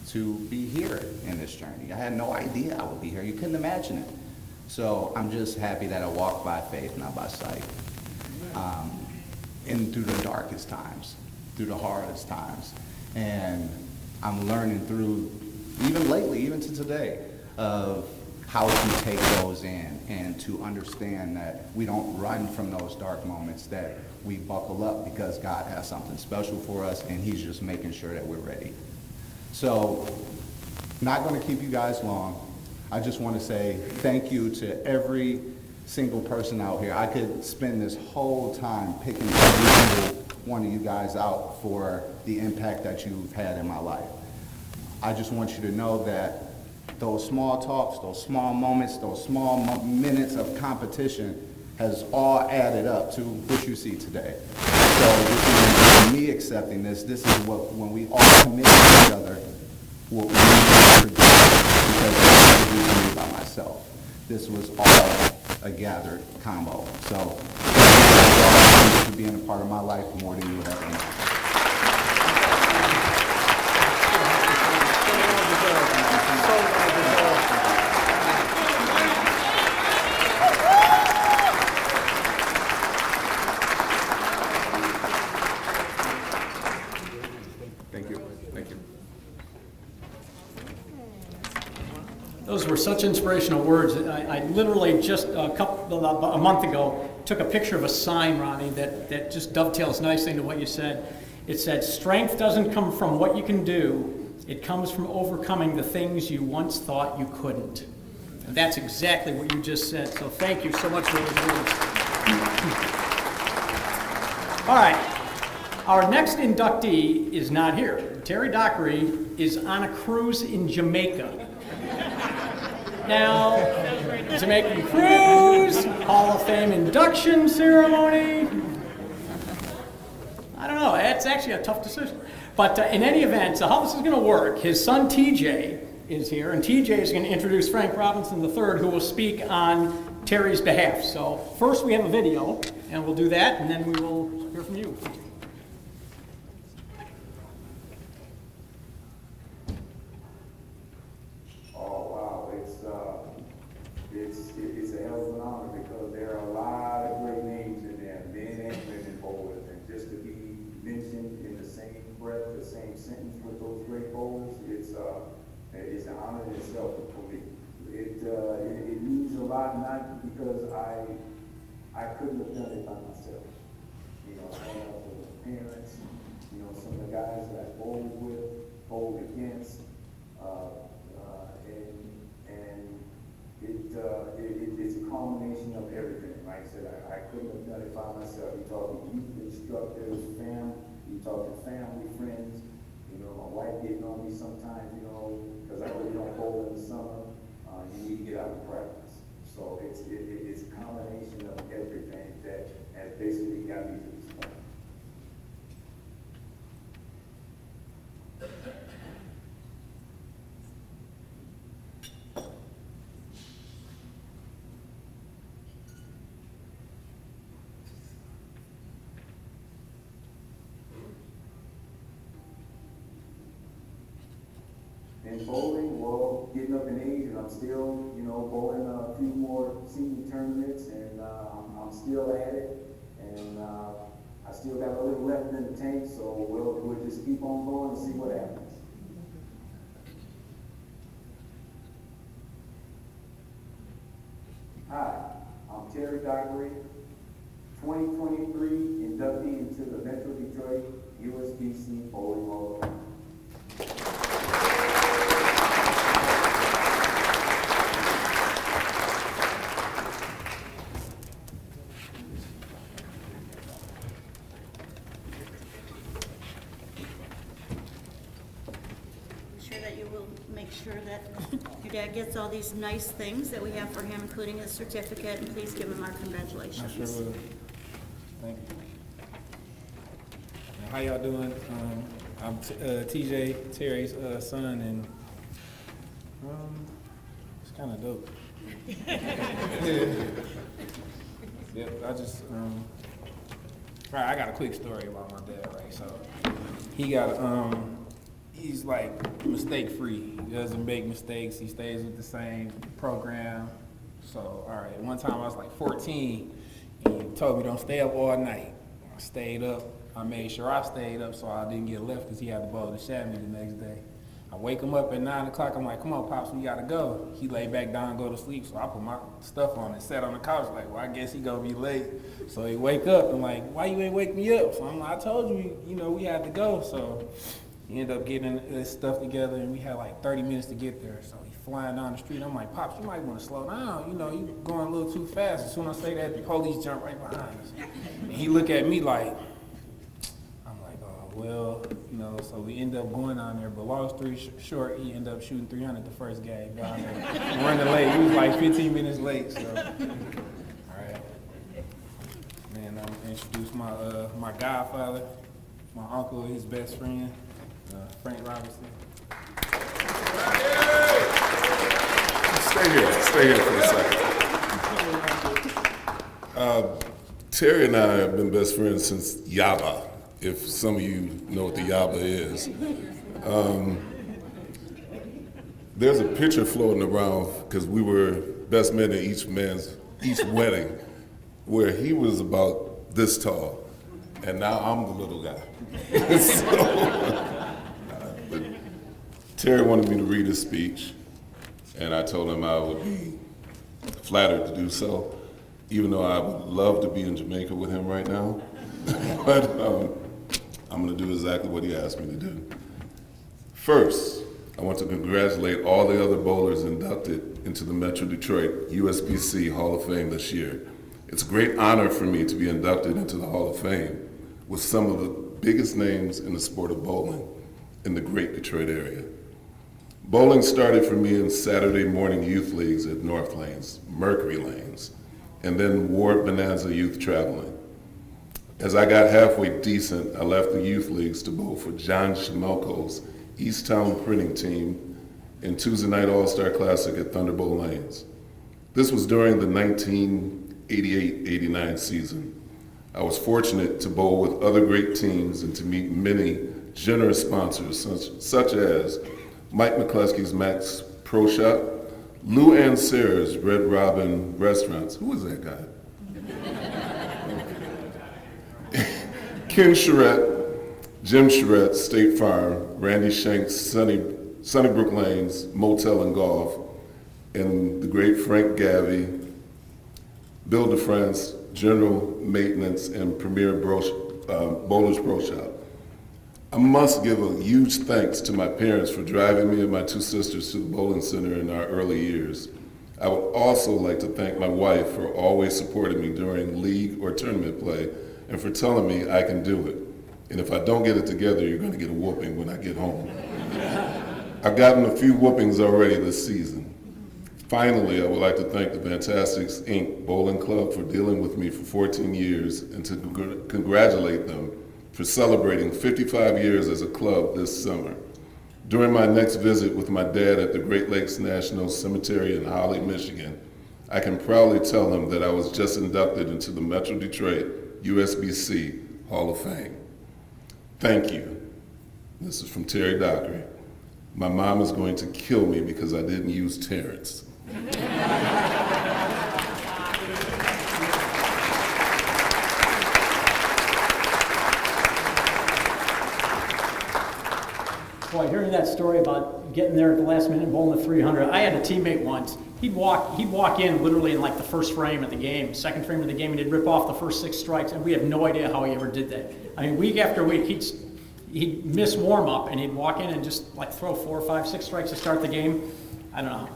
to be here in this journey. I had no idea I would be here. You couldn't imagine it. So I'm just happy that I walked by faith, not by sight. And through the darkest times, through the hardest times. And I'm learning through, even lately, even to today, of how to take those in and to understand that we don't run from those dark moments, that we buckle up because God has something special for us and he's just making sure that we're ready. So, not going to keep you guys long. I just want to say thank you to every single person out here. I could spend this whole time picking every single one of you guys out for the impact that you've had in my life. I just want you to know that those small talks, those small moments, those small minutes of competition has all added up to what you see today. So this is me accepting this. This is what, when we all commit to each other, what we need to produce, because I didn't do it by myself. This was all a gathered combo. So thank you for being a part of my life more than you would ever know. Thank you. Thank you. Those were such inspirational words. I literally just about a month ago took a picture of a sign, Ronnie, that just dovetails nicely into what you said. It said, "Strength doesn't come from what you can do. It comes from overcoming the things you once thought you couldn't." And that's exactly what you just said. So thank you so much for those words. All right. Our next inductee is not here. Terry Dockery is on a cruise in Jamaica. Now, Jamaican cruise, Hall of Fame induction ceremony. I don't know, it's actually a tough decision. But in any event, so how this is going to work, his son TJ is here, and TJ is going to introduce Frank Robinson III, who will speak on Terry's behalf. So first we have a video, and we'll do that, and then we will hear from you. It's a hell of an honor because there are a lot of great names in there, men and women bowlers, and just to be mentioned in the same breath, the same sentence with those great bowlers, it's an honor in itself for me. It means a lot, not because I couldn't have done it by myself. You know, I have the parents, you know, some of the guys that I bowled with, bowled against, it's a culmination of everything. Like I said, I couldn't have done it by myself. You talk to youth instructors, you talk to family, friends. You know, my wife getting on me sometimes, you know, because I really don't bowl in the summer. You need to get out and practice. So it's a combination of everything that has basically got me to this point. In bowling, well, getting up in age, and I'm still, you know, bowling a few more senior tournaments, and I'm still at it, and I still got a little left in the tank, so we'll just keep on going and see what happens. Hi, I'm Terry Dockery, 2023 inductee into the Metro Detroit USBC Bowling Hall of Fame. Make sure that your dad gets all these nice things that we have for him, including his certificate, and please give him our congratulations. I sure will. Thank you. How y'all doing? I'm TJ, Terry's son, and it's kind of dope. Yep, right, I got a quick story about my dad, right? So he got he's like mistake-free. He doesn't make mistakes. He stays with the same program. So, all right, one time I was like 14, and he told me don't stay up all night. I stayed up. I made sure I stayed up so I didn't get left because he had to bowl the chamois the next day. I wake him up at 9 o'clock. I'm like, come on, Pops, we got to go. He lay back down and go to sleep. So I put my stuff on and sat on the couch like, well, I guess he going to be late. So he wake up and like, why you ain't wake me up? So I'm like, I told you, we had to go. So he ended up getting his stuff together, and we had like 30 minutes to get there. So he flying down the street. I'm like, Pops, you might want to slow down. You going a little too fast. As soon as I say that, the police jump right behind us. And he look at me like, well, so we end up going down there, but long story short, he ended up shooting 300 the first game down there. Running late. He was like 15 minutes late, so. All right. Then I'm introduce my godfather, my uncle, his best friend, Frank Robinson. Stay here for a second. Terry and I have been best friends since Yaba, if some of you know what the Yaba is. There's a picture floating around, because we were best men at each wedding, where he was about this tall, and now I'm the little guy. But Terry wanted me to read his speech, and I told him I would be flattered to do so, even though I would love to be in Jamaica with him right now. But I'm going to do exactly what he asked me to do. First, I want to congratulate all the other bowlers inducted into the Metro Detroit USBC Hall of Fame this year. It's a great honor for me to be inducted into the Hall of Fame with some of the biggest names in the sport of bowling in the great Detroit area. Bowling started for me in Saturday morning youth leagues at North Lanes, Mercury Lanes, and then Ward Bonanza Youth Traveling. As I got halfway decent, I left the youth leagues to bowl for John Shamelko's Easttown printing team in Tuesday Night All-Star Classic at Thunderbolt Lanes. This was during the 1988-89 season. I was fortunate to bowl with other great teams and to meet many generous sponsors such as Mike McCluskey's Max Pro Shop, Lou Ann Sayre's Red Robin Restaurants. Who was that guy? Ken Charette, Jim Charette, State Farm, Randy Shanks, Sunnybrook Lanes, Motel and Golf, and the great Frank Gavey, Bill DeFrance, General Maintenance, and Premier Bowler's Pro Shop. I must give a huge thanks to my parents for driving me and my two sisters to the bowling center in our early years. I would also like to thank my wife for always supporting me during league or tournament play and for telling me I can do it. And if I don't get it together, you're going to get a whooping when I get home. I've gotten a few whoopings already this season. Finally, I would like to thank the Fantastics Inc. Bowling Club for dealing with me for 14 years and to congratulate them for celebrating 55 years as a club this summer. During my next visit with my dad at the Great Lakes National Cemetery in Holly, Michigan, I can proudly tell him that I was just inducted into the Metro Detroit USBC Hall of Fame. Thank you. This is from Terry Dockery. My mom is going to kill me because I didn't use Terrence. Boy, hearing that story about getting there at the last minute and bowling the 300, I had a teammate once. He'd walk in literally in like the first frame of the game, second frame of the game, and he'd rip off the first 6 strikes, and we have no idea how he ever did that. I mean, week after week, he'd miss warm up, and he'd walk in and just like throw 4, 5, 6 strikes to start the game. I don't know.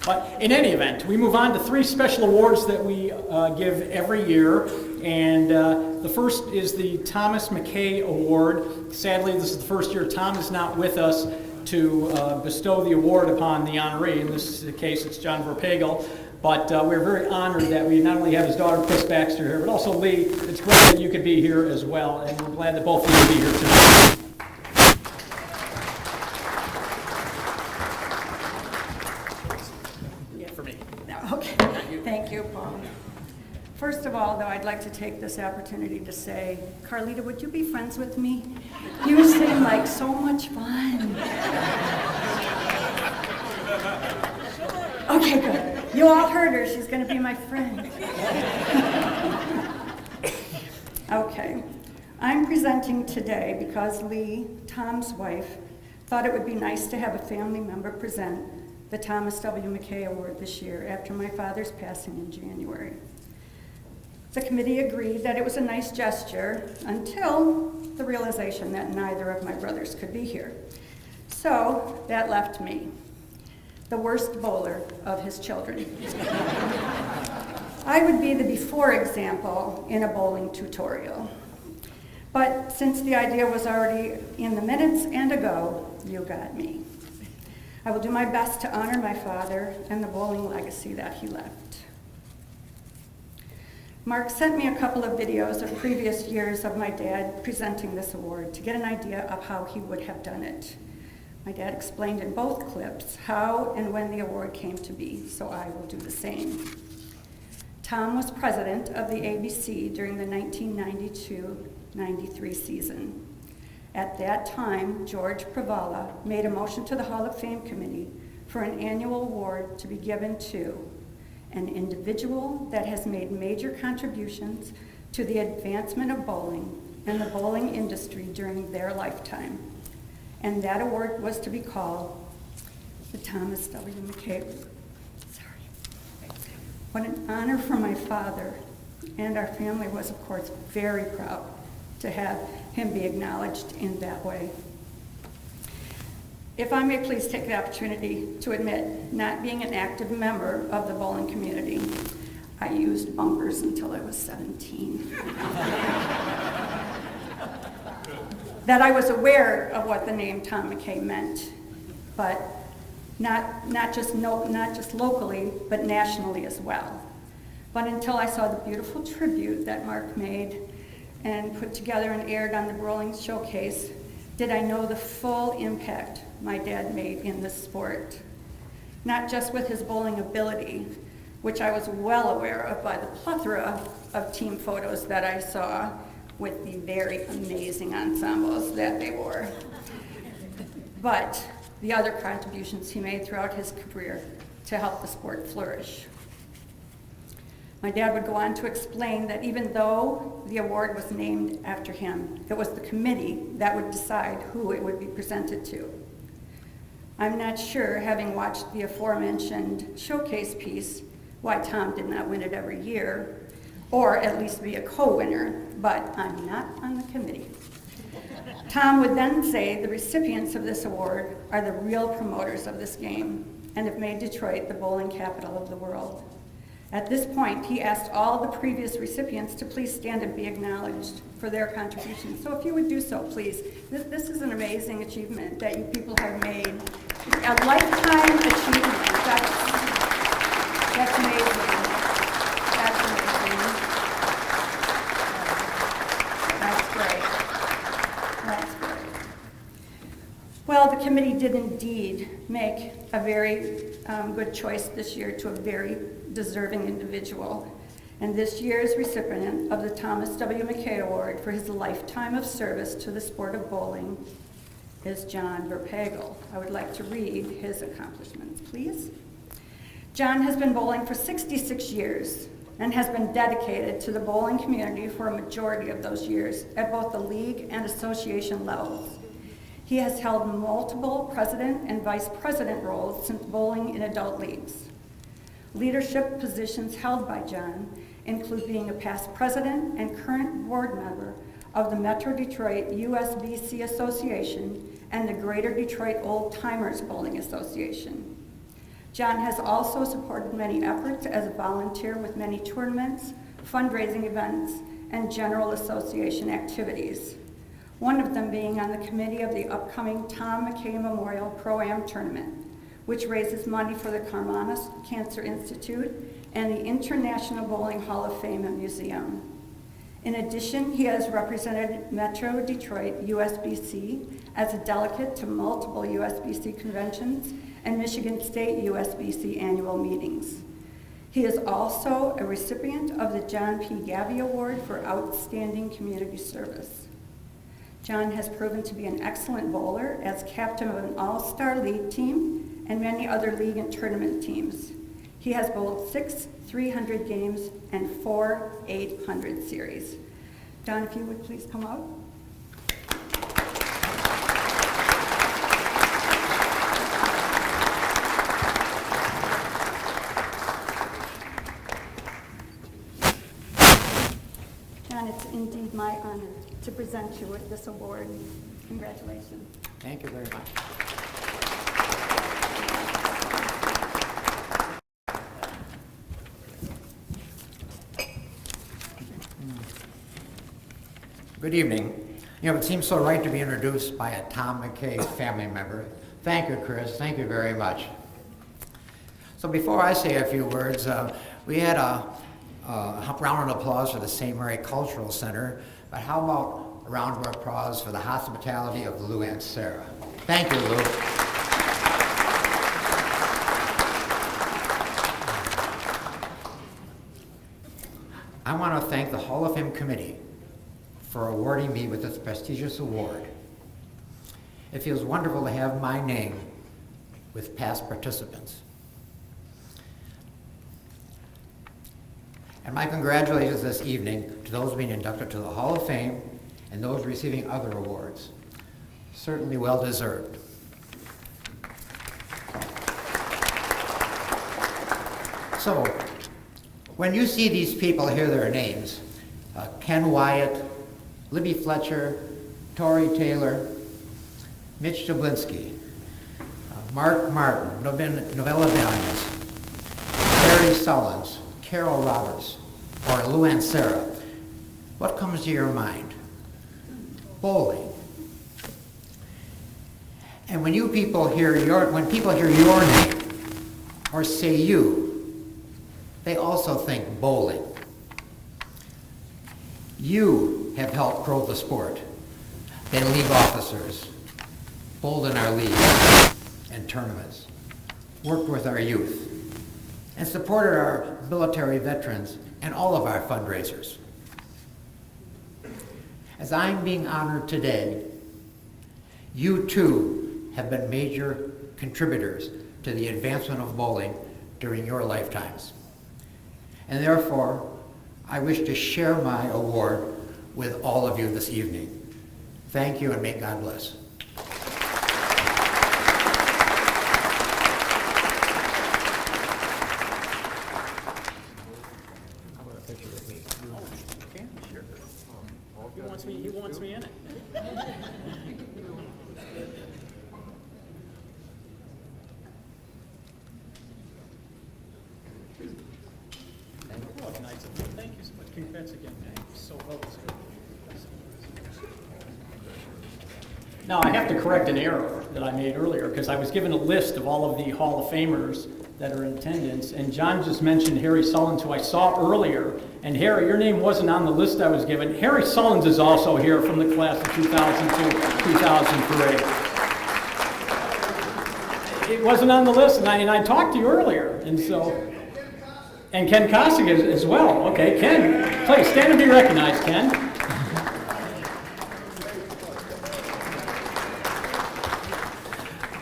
But in any event, we move on to 3 special awards that we give every year. And the first is the Thomas McKay Award. Sadly, this is the first year Tom is not with us to bestow the award upon the honoree. In this case, it's John Verpagel. But we're very honored that we not only have his daughter, Chris Baxter, here, but also Lee. It's great that you could be here as well, and we're glad that both of you could be here tonight. Okay, thank you, Paul. First of all, though, I'd like to take this opportunity to say, Carlita, would you be friends with me? You seem like so much fun. Okay, good. You all heard her. She's going to be my friend. Okay. I'm presenting today because Lee, Tom's wife, thought it would be nice to have a family member present the Thomas W. McKay Award this year after my father's passing in January. The committee agreed that it was a nice gesture until the realization that neither of my brothers could be here. So that left me, the worst bowler of his children. I would be the before example in a bowling tutorial. But since the idea was already in the minutes and a go, you got me. I will do my best to honor my father and the bowling legacy that he left. Mark sent me a couple of videos of previous years of my dad presenting this award to get an idea of how he would have done it. My dad explained in both clips how and when the award came to be, so I will do the same. Tom was president of the ABC during the 1992-93 season. At that time, George Pravala made a motion to the Hall of Fame Committee for an annual award to be given to an individual that has made major contributions to the advancement of bowling and the bowling industry during their lifetime. And that award was to be called the Thomas W. McKay Award. Sorry. What an honor for my father, and our family was, of course, very proud to have him be acknowledged in that way. If I may please take the opportunity to admit, not being an active member of the bowling community, I used bunkers until I was 17. That I was aware of what the name Tom McKay meant, but not just locally, but nationally as well. But until I saw the beautiful tribute that Mark made and put together and aired on the Bowling Showcase, did I know the full impact my dad made in this sport. Not just with his bowling ability, which I was well aware of by the plethora of team photos that I saw with the very amazing ensembles that they wore, but the other contributions he made throughout his career to help the sport flourish. My dad would go on to explain that even though the award was named after him, it was the committee that would decide who it would be presented to. I'm not sure, having watched the aforementioned showcase piece, why Tom did not win it every year, or at least be a co-winner, but I'm not on the committee. Tom would then say the recipients of this award are the real promoters of this game and have made Detroit the bowling capital of the world. At this point, he asked all the previous recipients to please stand and be acknowledged for their contributions. So if you would do so, please. This is an amazing achievement that you people have made. A lifetime achievement. That's amazing. That's amazing. That's great. That's great. Well, the committee did indeed make a very good choice this year to a very deserving individual. And this year's recipient of the Thomas W. McKay Award for his lifetime of service to the sport of bowling is John Verpagel. I would like to read his accomplishments, please. John has been bowling for 66 years and has been dedicated to the bowling community for a majority of those years at both the league and association levels. He has held multiple president and vice president roles since bowling in adult leagues. Leadership positions held by John include being a past president and current board member of the Metro Detroit USBC Association and the Greater Detroit Old Timers Bowling Association. John has also supported many efforts as a volunteer with many tournaments, fundraising events, and general association activities. One of them being on the committee of the upcoming Tom McKay Memorial Pro-Am Tournament, which raises money for the Karmanos Cancer Institute and the International Bowling Hall of Fame and Museum. In addition, he has represented Metro Detroit USBC as a delegate to multiple USBC conventions and Michigan State USBC annual meetings. He is also a recipient of the John P. Gavey Award for Outstanding Community Service. John has proven to be an excellent bowler as captain of an all-star league team and many other league and tournament teams. He has bowled 6 300 games and 4 800 series. Don, if you would please come out. John, it's indeed my honor to present you with this award. Congratulations. Thank you very much. Good evening. You know, it seems so right to be introduced by a Tom McKay family member. Thank you, Chris. Thank you very much. So before I say a few words, we had a round of applause for the St. Mary Cultural Center, but how about a round of applause for the hospitality of Lou and Sarah? Thank you, Lou. I want to thank the Hall of Fame Committee for awarding me with this prestigious award. It feels wonderful to have my name with past participants. And my congratulations this evening to those being inducted to the Hall of Fame and those receiving other awards. Certainly well deserved. So, when you see these people hear their names, Ken Wyatt, Libby Fletcher, Tori Taylor, Mitch Jablinski, Mark Martin, Novella Valiant, Barry Sullins, Carol Roberts, or Lou and Sarah, what comes to your mind? Bowling. And when people hear your name or say you, they also think bowling. You have helped grow the sport, been league officers, bowled in our leagues and tournaments, worked with our youth, and supported our military veterans and all of our fundraisers. As I'm being honored today, you too have been major contributors to the advancement of bowling during your lifetimes. And therefore, I wish to share my award with all of you this evening. Thank you and may God bless. He wants me in it. Thank you so much. Congrats again. So well deserved. Now, I have to correct an error that I made earlier because I was given a list of all of the Hall of Famers that are in attendance, and John just mentioned Harry Sullins, who I saw earlier. And Harry, your name wasn't on the list I was given. Harry Sullins is also here from the class of 2002-2003. It wasn't on the list, and I talked to you earlier, and Ken Cossig as well. Okay, Ken, please stand and be recognized, Ken.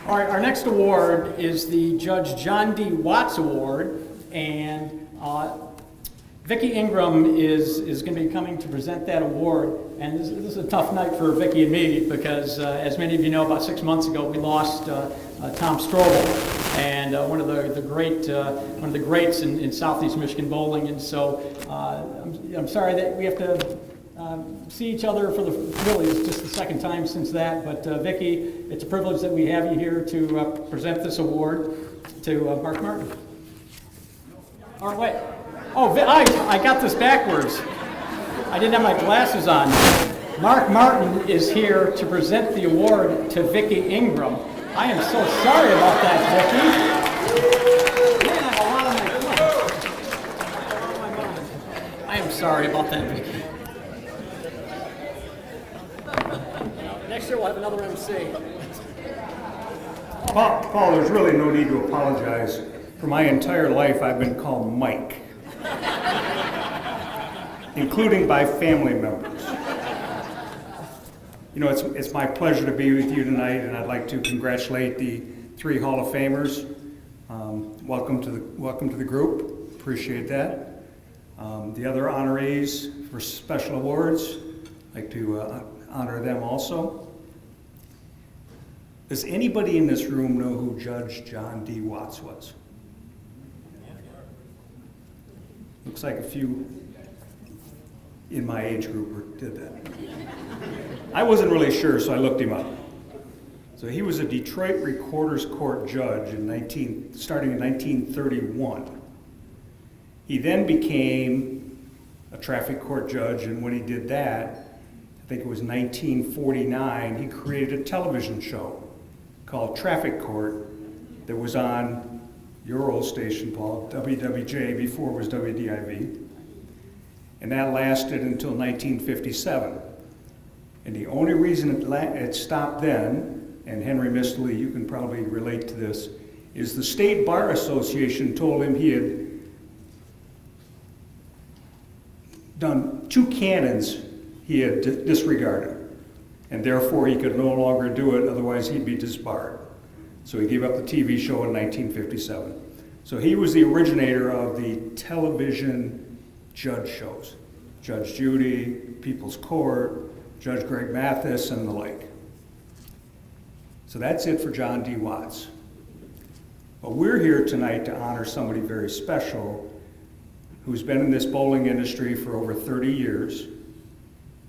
All right, our next award is the Judge John D. Watts Award, and Vicki Ingram is going to be coming to present that award. And this is a tough night for Vicki and me because, as many of you know, about 6 months ago we lost Tom Strobel, and one of the greats in Southeast Michigan bowling. And so I'm sorry that we have to see each other for it's just the second time since that. But Vicki, it's a privilege that we have you here to present this award to Mark Martin. All right, wait. Oh, I got this backwards. I didn't have my glasses on. Mark Martin is here to present the award to Vicki Ingram. I am so sorry about that, Vicki. Man, I have a lot on my mind. I am sorry about that, Vicki. Next year we'll have another MC. Paul, there's really no need to apologize. For my entire life, I've been called Mike, including by family members. You know, it's my pleasure to be with you tonight, and I'd like to congratulate the 3 Hall of Famers. Welcome to the group. Appreciate that. The other honorees for special awards, I'd like to honor them also. Does anybody in this room know who Judge John D. Watts was? Looks like a few in my age group did that. I wasn't really sure, so I looked him up. So he was a Detroit Recorder's Court judge starting in 1931. He then became a traffic court judge, and when he did that, I think it was 1949, he created a television show called Traffic Court that was on your old station, Paul, WWJ, before it was WDIV. And that lasted until 1957. And the only reason it stopped then, and Henry Mistley, you can probably relate to this, is the State Bar Association told him he had done 2 canons he had disregarded, and therefore he could no longer do it, otherwise he'd be disbarred. So he gave up the TV show in 1957. So he was the originator of the television judge shows. Judge Judy, People's Court, Judge Greg Mathis, and the like. So that's it for John D. Watts. But we're here tonight to honor somebody very special who's been in this bowling industry for over 30 years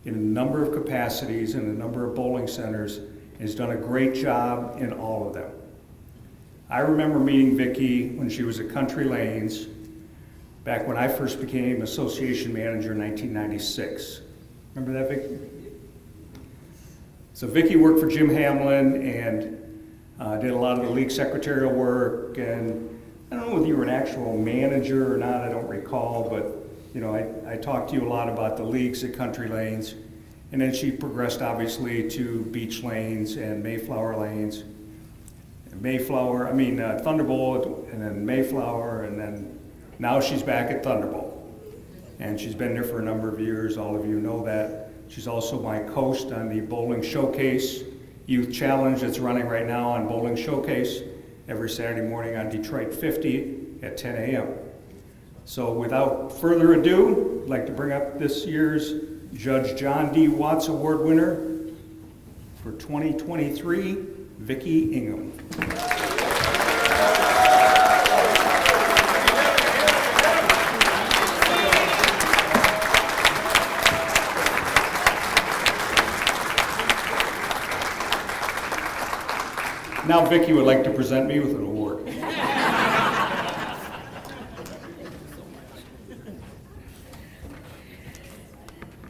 in a number of capacities in a number of bowling centers, and has done a great job in all of them. I remember meeting Vicki when she was at Country Lanes back when I first became association manager in 1996. Remember that, Vicki? So Vicki worked for Jim Hamlin and did a lot of the league secretarial work, and I don't know whether you were an actual manager or not, I don't recall, but you know, I talked to you a lot about the leagues at Country Lanes, and then she progressed obviously to Beach Lanes and Mayflower Lanes. Thunderbolt, and then Mayflower, and then now she's back at Thunderbolt. And she's been there for a number of years, all of you know that. She's also my host on the Bowling Showcase Youth Challenge that's running right now on Bowling Showcase every Saturday morning on Detroit 50 at 10 a.m. So without further ado, I'd like to bring up this year's Judge John D. Watts Award winner for 2023, Vicki Ingham. Now Vicki would like to present me with an award.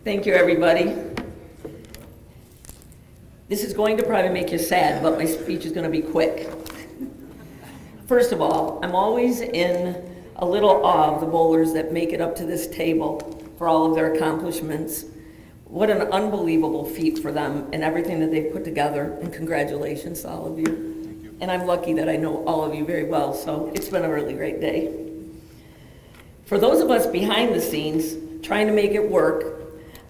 Thank you, everybody. This is going to probably make you sad, but my speech is going to be quick. First of all, I'm always in a little awe of the bowlers that make it up to this table for all of their accomplishments. What an unbelievable feat for them and everything that they've put together, and congratulations to all of you. Thank you. And I'm lucky that I know all of you very well, so it's been a really great day. For those of us behind the scenes trying to make it work,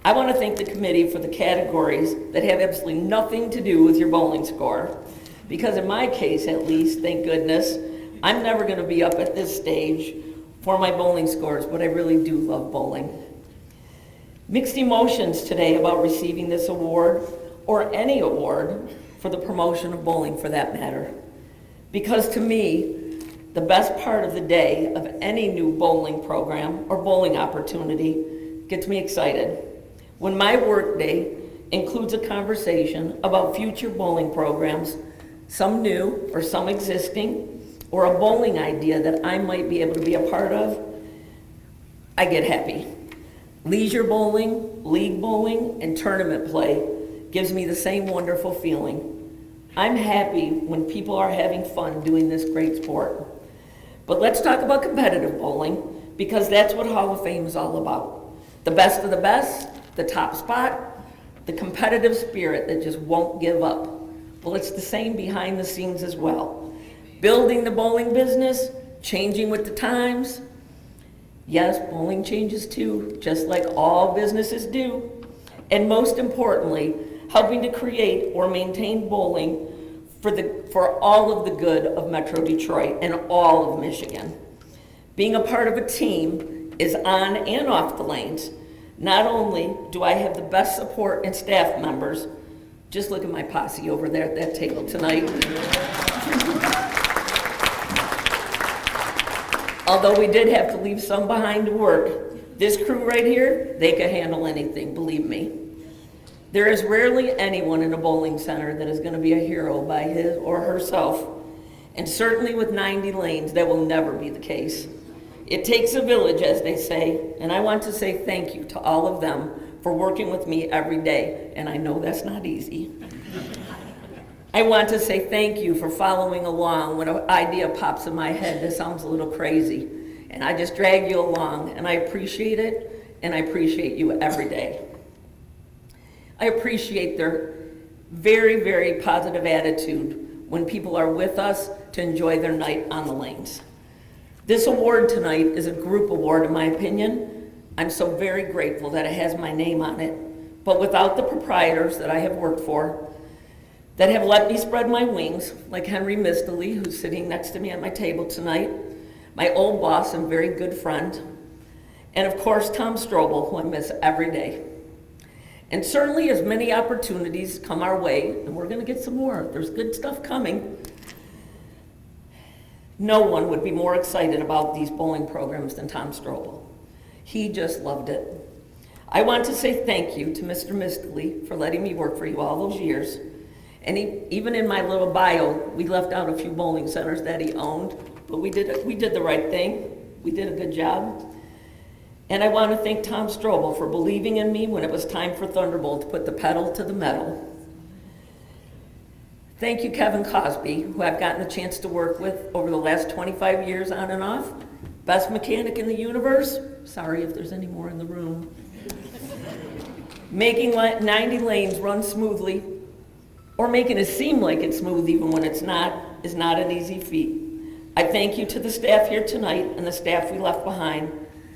I want to thank the committee for the categories that have absolutely nothing to do with your bowling score. Because in my case, at least, thank goodness, I'm never going to be up at this stage for my bowling scores, but I really do love bowling. Mixed emotions today about receiving this award, or any award for the promotion of bowling for that matter. Because to me, the best part of the day of any new bowling program or bowling opportunity gets me excited. When my workday includes a conversation about future bowling programs, some new or some existing, or a bowling idea that I might be able to be a part of, I get happy. Leisure bowling, league bowling, and tournament play gives me the same wonderful feeling. I'm happy when people are having fun doing this great sport. But let's talk about competitive bowling, because that's what Hall of Fame is all about. The best of the best, the top spot, the competitive spirit that just won't give up. Well, it's the same behind the scenes as well. Building the bowling business changing with the times. Yes, bowling changes too, just like all businesses do. And most importantly, helping to create or maintain bowling for all of the good of Metro Detroit and all of Michigan. Being a part of a team is on and off the lanes. Not only do I have the best support and staff members, just look at my posse over there at that table tonight. Although we did have to leave some behind to work, this crew right here, they could handle anything, believe me. There is rarely anyone in a bowling center that is going to be a hero by his or herself, and certainly with 90 lanes, that will never be the case. It takes a village, as they say, and I want to say thank you to all of them for working with me every day, and I know that's not easy. I want to say thank you for following along when an idea pops in my head that sounds a little crazy, and I just drag you along, and I appreciate it, and I appreciate you every day. I appreciate their very, very positive attitude when people are with us to enjoy their night on the lanes. This award tonight is a group award, in my opinion. I'm so very grateful that it has my name on it, but without the proprietors that I have worked for, that have let me spread my wings, like Henry Mistely, who's sitting next to me at my table tonight, my old boss and very good friend, and of course Tom Strobel, who I miss every day. And certainly as many opportunities come our way, and we're gonna get some more, there's good stuff coming, no one would be more excited about these bowling programs than Tom Strobel. He just loved it. I want to say thank you to Mr. Mistely for letting me work for you all those years. And even in my little bio, we left out a few bowling centers that he owned, but we did the right thing. We did a good job. And I want to thank Tom Strobel for believing in me when it was time for Thunderbolt to put the pedal to the metal. Thank you, Kevin Cosby, who I've gotten the chance to work with over the last 25 years on and off. Best mechanic in the universe. Sorry if there's any more in the room. Making 90 lanes run smoothly, or making it seem like it's smooth even when it's not, is not an easy feat. I thank you to the staff here tonight and the staff we left behind.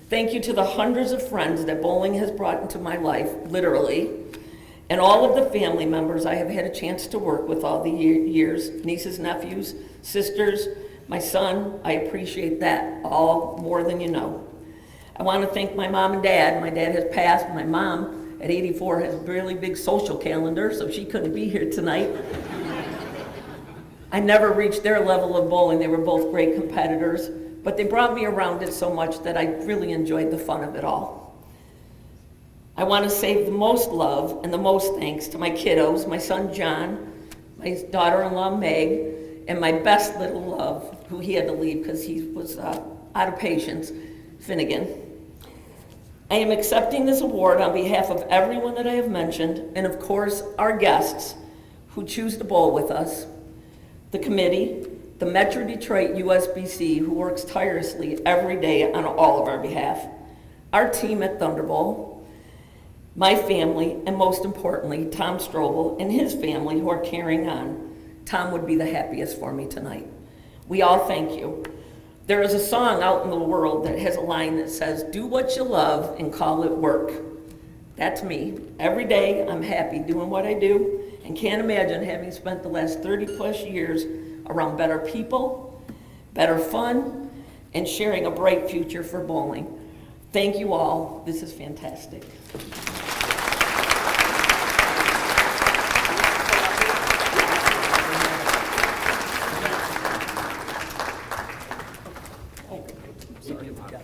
Thank you to the hundreds of friends that bowling has brought into my life, literally, and all of the family members I have had a chance to work with all the years, nieces, nephews, sisters, my son. I appreciate that all more than you know. I want to thank my mom and dad. My dad has passed. My mom, at 84, has a really big social calendar, so she couldn't be here tonight. I never reached their level of bowling. They were both great competitors, but they brought me around it so much that I really enjoyed the fun of it all. I want to save the most love and the most thanks to my kiddos, my son John, my daughter-in-law Meg, and my best little love, who he had to leave because he was out of patience, Finnegan. I am accepting this award on behalf of everyone that I have mentioned, and of course, our guests who choose to bowl with us, the committee, the Metro Detroit USBC, who works tirelessly every day on all of our behalf, our team at Thunderbolt, my family, and most importantly, Tom Strobel and his family who are carrying on. Tom would be the happiest for me tonight. We all thank you. There is a song out in the world that has a line that says, "Do what you love and call it work." That's me. Every day I'm happy doing what I do and can't imagine having spent the last 30 plus years around better people, better fun, and sharing a bright future for bowling. Thank you all. This is fantastic. Sorry about that.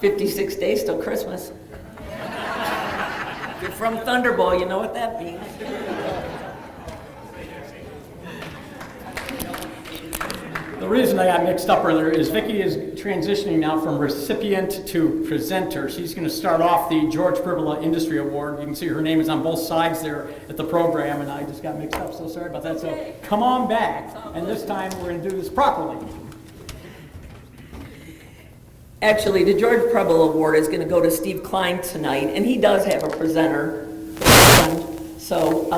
56 days till Christmas. If you're from Thunderbolt, you know what that means. The reason I got mixed up earlier is Vicki is transitioning now from recipient to presenter. She's going to start off the George Privola Industry Award. You can see her name is on both sides there at the program, and I just got mixed up, so sorry about that. So come on back, and this time we're going to do this properly. Actually, the George Preble Award is going to go to Steve Klein tonight, and he does have a presenter. So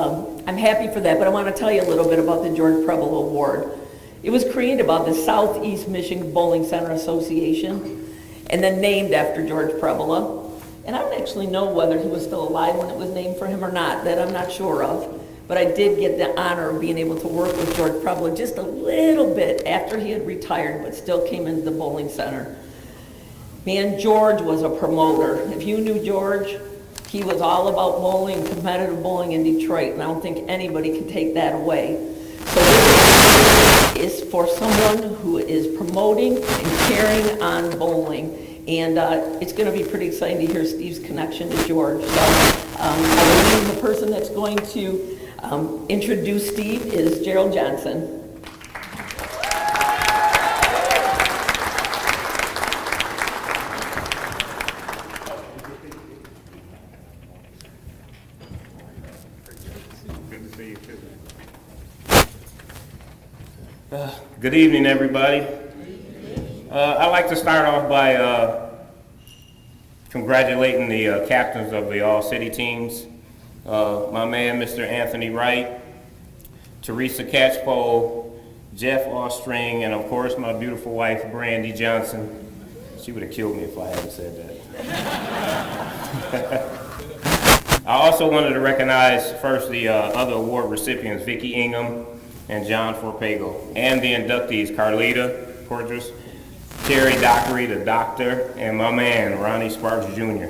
I'm happy for that, but I want to tell you a little bit about the George Preble Award. It was created by the Southeast Michigan Bowling Center Association and then named after George Preble. And I don't actually know whether he was still alive when it was named for him or not. That I'm not sure of. But I did get the honor of being able to work with George Preble just a little bit after he had retired, but still came into the bowling center. Man, George was a promoter. If you knew George, he was all about bowling, competitive bowling in Detroit, and I don't think anybody can take that away. So this is for someone who is promoting and carrying on bowling. And it's going to be pretty exciting to hear Steve's connection to George. So I believe the person that's going to introduce Steve is Gerald Johnson. Good evening, everybody. I'd like to start off by congratulating the captains of the all-city teams. My man, Mr. Anthony Wright, Teresa Catchpole, Jeff Ostring, and of course my beautiful wife, Brandy Johnson. She would have killed me if I hadn't said that. I also wanted to recognize first the other award recipients, Vicki Ingham and John Forpago, and the inductees, Carlita Cordras, Terry Dockery, the doctor, and my man, Ronnie Sparks Jr.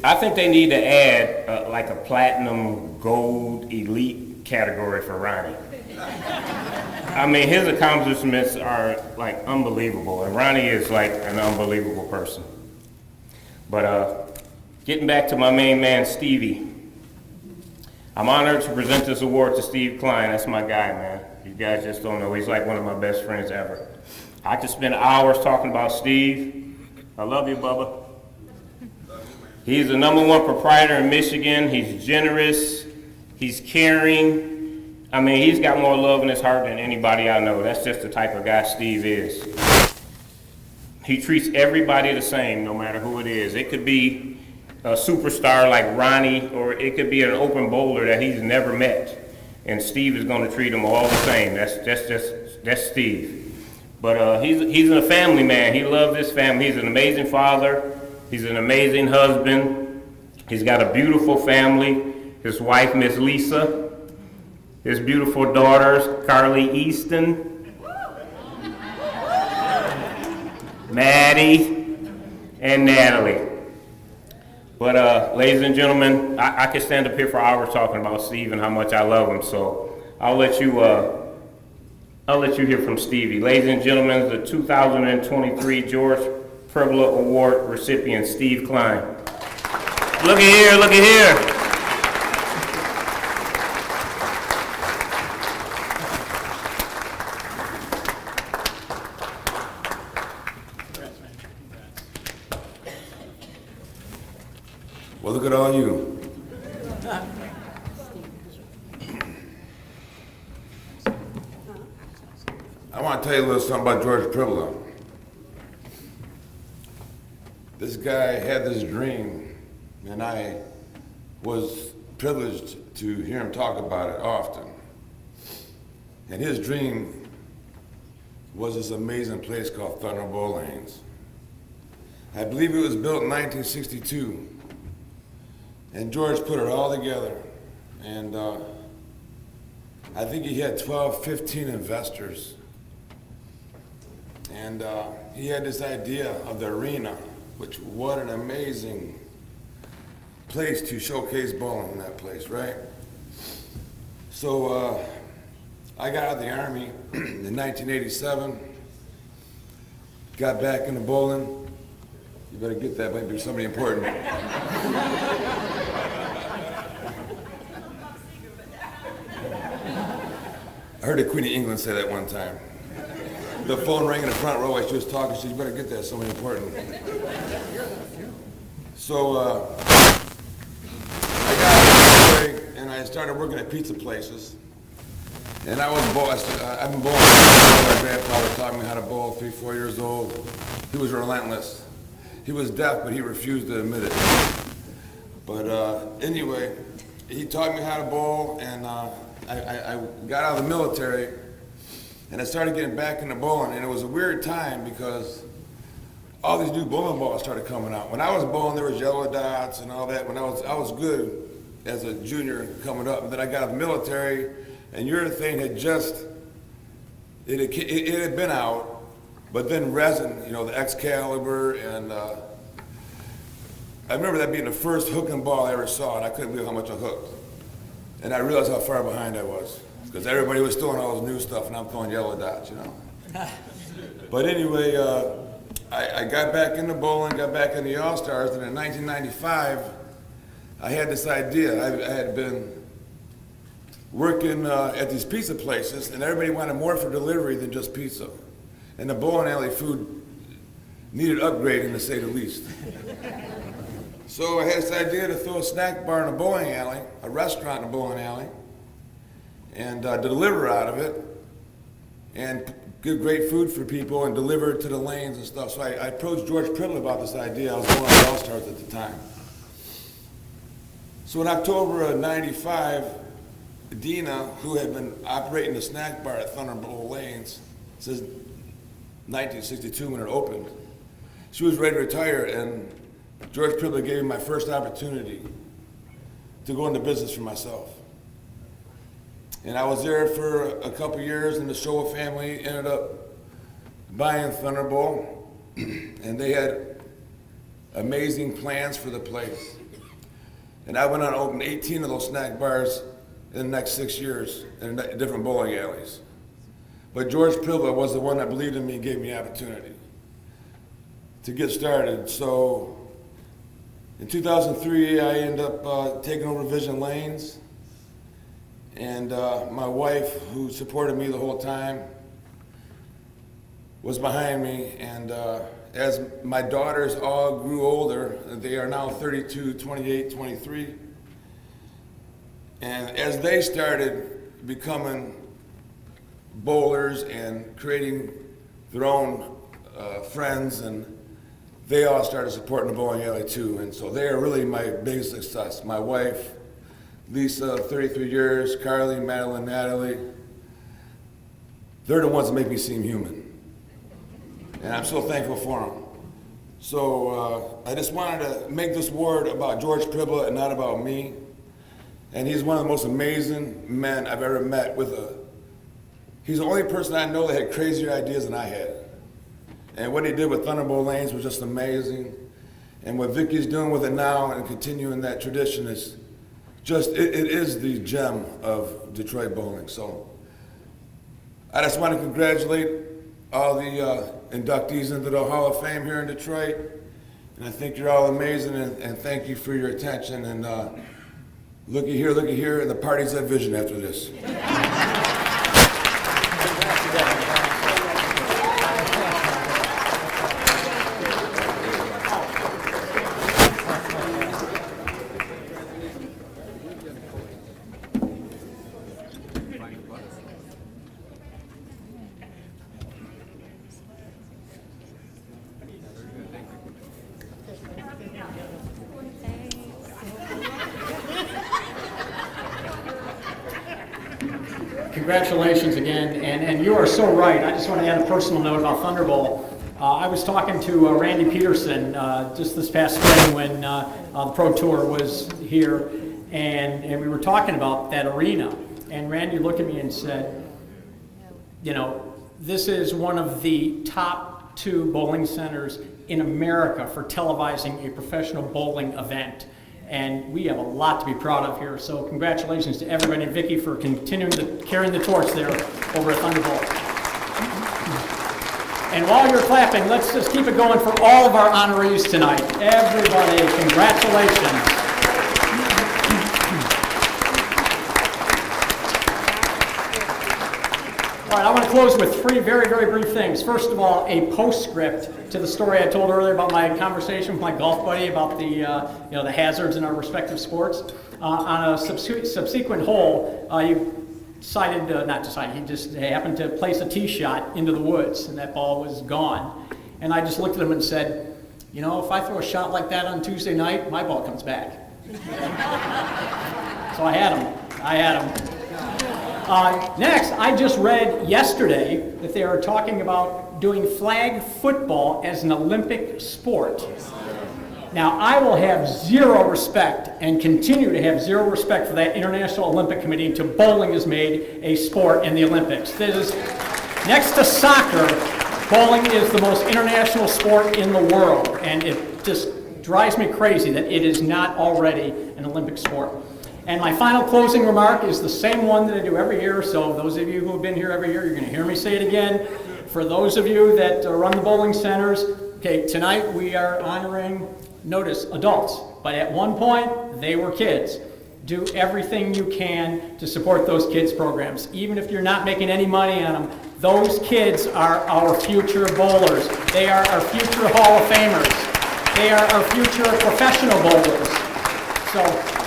I think they need to add like a platinum gold elite category for Ronnie. I mean, his accomplishments are like unbelievable, and Ronnie is like an unbelievable person. But getting back to my main man, Stevie, I'm honored to present this award to Steve Klein. That's my guy, man. You guys just don't know. He's like one of my best friends ever. I could spend hours talking about Steve. I love you, Bubba. He's the #1 proprietor in Michigan. He's generous. He's caring. I mean, he's got more love in his heart than anybody I know. That's just the type of guy Steve is. He treats everybody the same, no matter who it is. It could be a superstar like Ronnie, or it could be an open bowler that he's never met. And Steve is going to treat them all the same. That's Steve. But he's a family man. He loves his family. He's an amazing father. He's an amazing husband. He's got a beautiful family. His wife, Miss Lisa. His beautiful daughters, Carly Easton, Maddie, and Natalie. But ladies and gentlemen, I could stand up here for hours talking about Steve and how much I love him. So I'll let you hear from Stevie. Ladies and gentlemen, the 2023 George Preble Award recipient, Steve Klein. Look at here, look at here. Well, look at all you. I want to tell you a little something about George Preble. This guy had this dream, and I was privileged to hear him talk about it often. And his dream was this amazing place called Thunderbolt Lanes. I believe it was built in 1962. And George put it all together. And I think he had 12, 15 investors. And he had this idea of the arena, which what an amazing place to showcase bowling in that place, right? So I got out of the Army in 1987, got back into bowling. You better get that, might be somebody important. I heard the Queen of England say that one time. The phone rang in the front row while she was talking. She said, "You better get that, somebody important." So I got out of the and I started working at pizza places. And I was I've been bowling. My grandfather taught me how to bowl, 3, 4 years old. He was relentless. He was deaf, but he refused to admit it. But anyway, he taught me how to bowl, and I got out of the military, and I started getting back into bowling, and it was a weird time because all these new bowling balls started coming out. When I was bowling, there was yellow dots and all that. When I was good as a junior coming up, and then I got out of the military, and your thing had just, it had been out, but then resin, you know, the Excalibur, and I remember that being the first hook and ball I ever saw, and I couldn't believe how much I hooked. And I realized how far behind I was, because everybody was throwing all this new stuff, and I'm throwing yellow dots, you know. But anyway, I got back into bowling, got back in the All-Stars, and in 1995, I had this idea. I had been working at these pizza places, and everybody wanted more for delivery than just pizza. And the bowling alley food needed upgrading, to say the least. So I had this idea to throw a snack bar in a bowling alley, a restaurant in a bowling alley, and deliver out of it, and give great food for people and deliver it to the lanes and stuff. So I approached George Priddle about this idea. I was going to All-Stars at the time. So in October of '95, Dina, who had been operating the snack bar at Thunderbolt Lanes since 1962 when it opened, she was ready to retire, and George Priddle gave me my first opportunity to go into business for myself. And I was there for a couple years, and the Showa family ended up buying Thunderbolt, and they had amazing plans for the place. And I went on to open 18 of those snack bars in the next 6 years in different bowling alleys. But George Priddle was the one that believed in me and gave me the opportunity to get started. So in 2003, I ended up taking over Vision Lanes. And my wife, who supported me the whole time, was behind me. And as my daughters all grew older, they are now 32, 28, 23. And as they started becoming bowlers and creating their own friends, and they all started supporting the bowling alley too. And so they are really my biggest success. My wife, Lisa, 33 years, Carly, Madeline, Natalie. They're the ones that make me seem human. And I'm so thankful for them. So I just wanted to make this word about George Priddle and not about me. And he's one of the most amazing men I've ever met. He's the only person I know that had crazier ideas than I had. And what he did with Thunderbolt Lanes was just amazing. And what Vicky's doing with it now and continuing that tradition is just, it is the gem of Detroit bowling. So I just want to congratulate all the inductees into the Hall of Fame here in Detroit. And I think you're all amazing, and thank you for your attention. And looky here, and the party's at Vision after this. Congratulations again, and you are so right. I just want to add a personal note about Thunderbolt. I was talking to Randy Peterson just this past spring when the Pro Tour was here, and we were talking about that arena. And Randy looked at me and said, you know, this is one of the top 2 bowling centers in America for televising a professional bowling event. And we have a lot to be proud of here. So congratulations to everybody and Vicky for continuing to carrying the torch there over at Thunderbolt. And while you're clapping, let's just keep it going for all of our honorees tonight. Everybody, congratulations. All right, I want to close with 3 very, very brief things. First of all, a postscript to the story I told earlier about my conversation with my golf buddy about the, the hazards in our respective sports. On a subsequent hole, he just happened to place a tee shot into the woods, and that ball was gone. And I just looked at him and said, you know, if I throw a shot like that on Tuesday night, my ball comes back. So I had them. Next, I just read yesterday that they are talking about doing flag football as an Olympic sport. Now, I will have zero respect and continue to have zero respect for that International Olympic Committee until bowling is made a sport in the Olympics. This is, next to soccer, bowling is the most international sport in the world, and it just drives me crazy that it is not already an Olympic sport. And my final closing remark is the same one that I do every year, so those of you who have been here every year, you're going to hear me say it again. For those of you that run the bowling centers, okay, tonight we are honoring, notice, adults, but at one point, they were kids. Do everything you can to support those kids' programs. Even if you're not making any money on them, those kids are our future bowlers. They are our future Hall of Famers. They are our future professional bowlers. So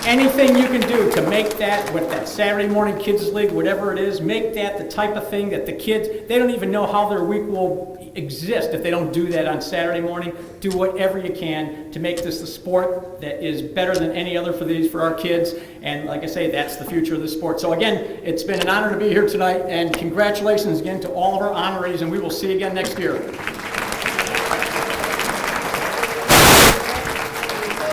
anything you can do to make that, with that Saturday morning kids league, whatever it is, make that the type of thing that the kids, they don't even know how their week will exist if they don't do that on Saturday morning. Do whatever you can to make this the sport that is better than any other for our kids. And like I say, that's the future of the sport. So again, it's been an honor to be here tonight, and congratulations again to all of our honorees, and we will see you again next year.